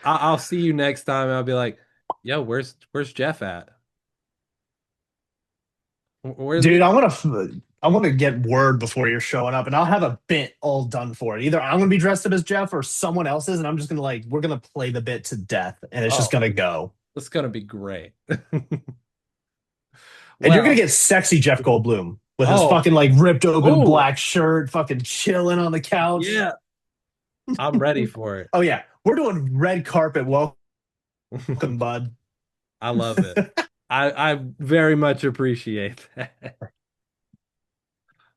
I'll see you next time. I'll be like, yo, where's Jeff at? Where's Dude, he? I want to get word before you're showing up, and I'll have a bit all done for it. Either I'm gonna be dressed up as Jeff or someone else is, and I'm just gonna like we're gonna play the bit to death, and it's just Oh, gonna go. it's gonna be great. And you're gonna Well, get sexy Jeff Goldblum with his oh, fucking like ripped open oh, black shirt, fucking chilling on the couch. yeah, I'm ready for it. Oh yeah, we're doing red carpet welcome, bud. I love it. I very much appreciate that.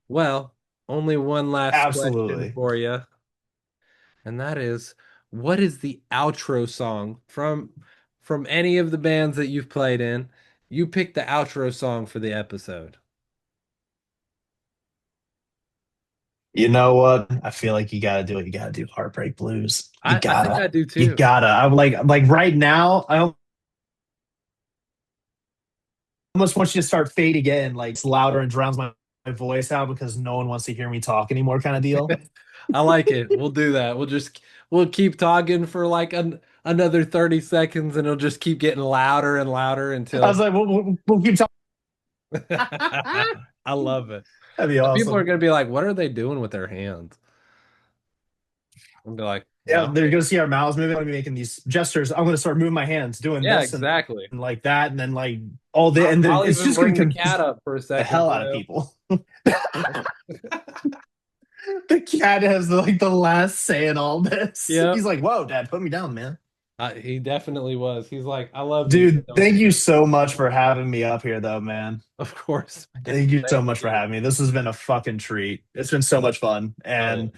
Well, only one last question Absolutely. for you, and that is, what is the outro song from any of the bands that you've played in? You pick the outro song for the episode. You know what? I feel like you gotta do it. You gotta do Heartbreak Blues. You I think gotta. I do You too. gotta. I'm like right now, I almost want you to start fading in, like it's louder and drowns my voice out because no one wants to hear me talk anymore, kind of deal. I like it. We'll do that. We'll keep talking for like another 30 seconds and it'll just keep getting louder and louder I was until like, we'll keep talking. I love it. That'd be People are awesome. gonna be like, what are they doing with their hands? I'll be like, Yeah, well, they're gonna see our mouths moving. I'm gonna be making these gestures. I'm gonna start moving my hands, doing yeah, this and exactly. like that, and then like all the and then I'll it's even just gonna bring the confuse cat up for a the second, hell you out of know. people. The cat has like the last say in all this. Yeah, He's like, "Whoa, Dad, put me down, man." he definitely was. He's like, I love you, but Dude, don't thank do you it. so much for having me up here, though, man. Of course, man. Thank you so Thank much for you. having me. This has been a fucking treat. It's been so much fun. Oh yeah. And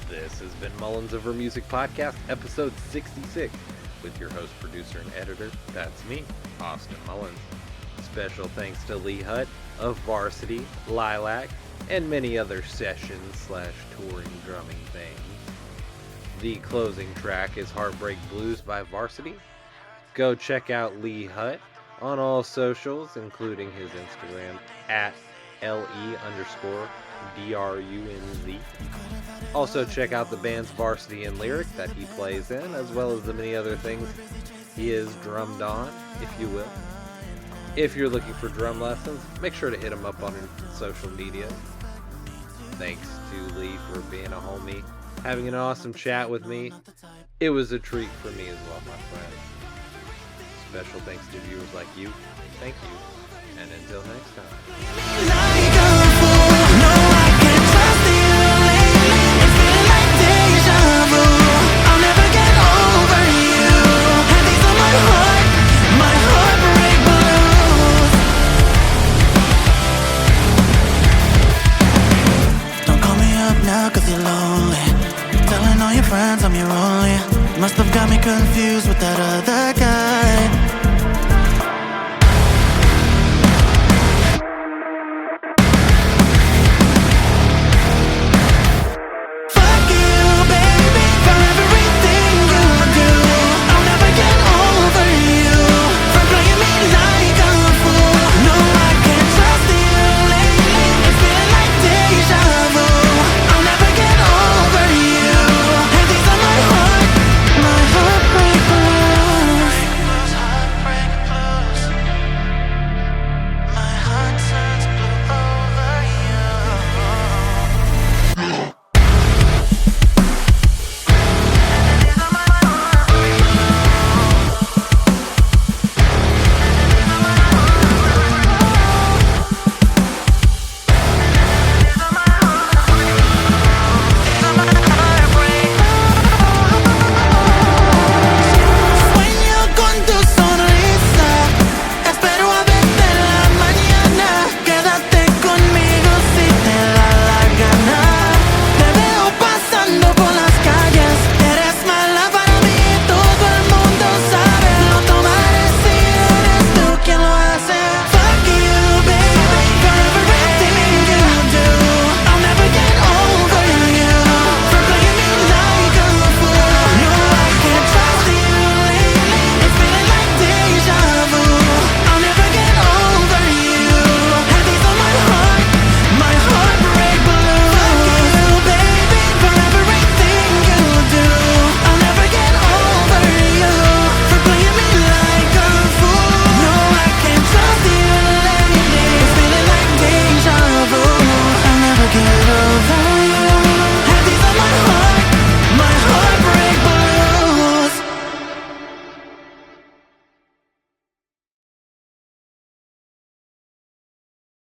This has been Mullins Over Music Podcast, episode 66, with your host, producer, and editor. That's me, Austin Mullins. Special thanks to Lee Hutt of VRSTY, LYLVC, and many other session/touring drumming things. The closing track is Heartbreak Blues by VRSTY. Go check out Lee Hutt on all socials, including his Instagram at LE_DRUNZ. Also check out the band's VRSTY and Lyric that he plays in, as well as the many other things he is drummed on, if you will. If you're looking for drum lessons, make sure to hit him up on social media. Thanks to Lee for being a homie, having an awesome chat with me. It was a treat for me as well, my friend. Special thanks to viewers like you. Thank you. And until next time.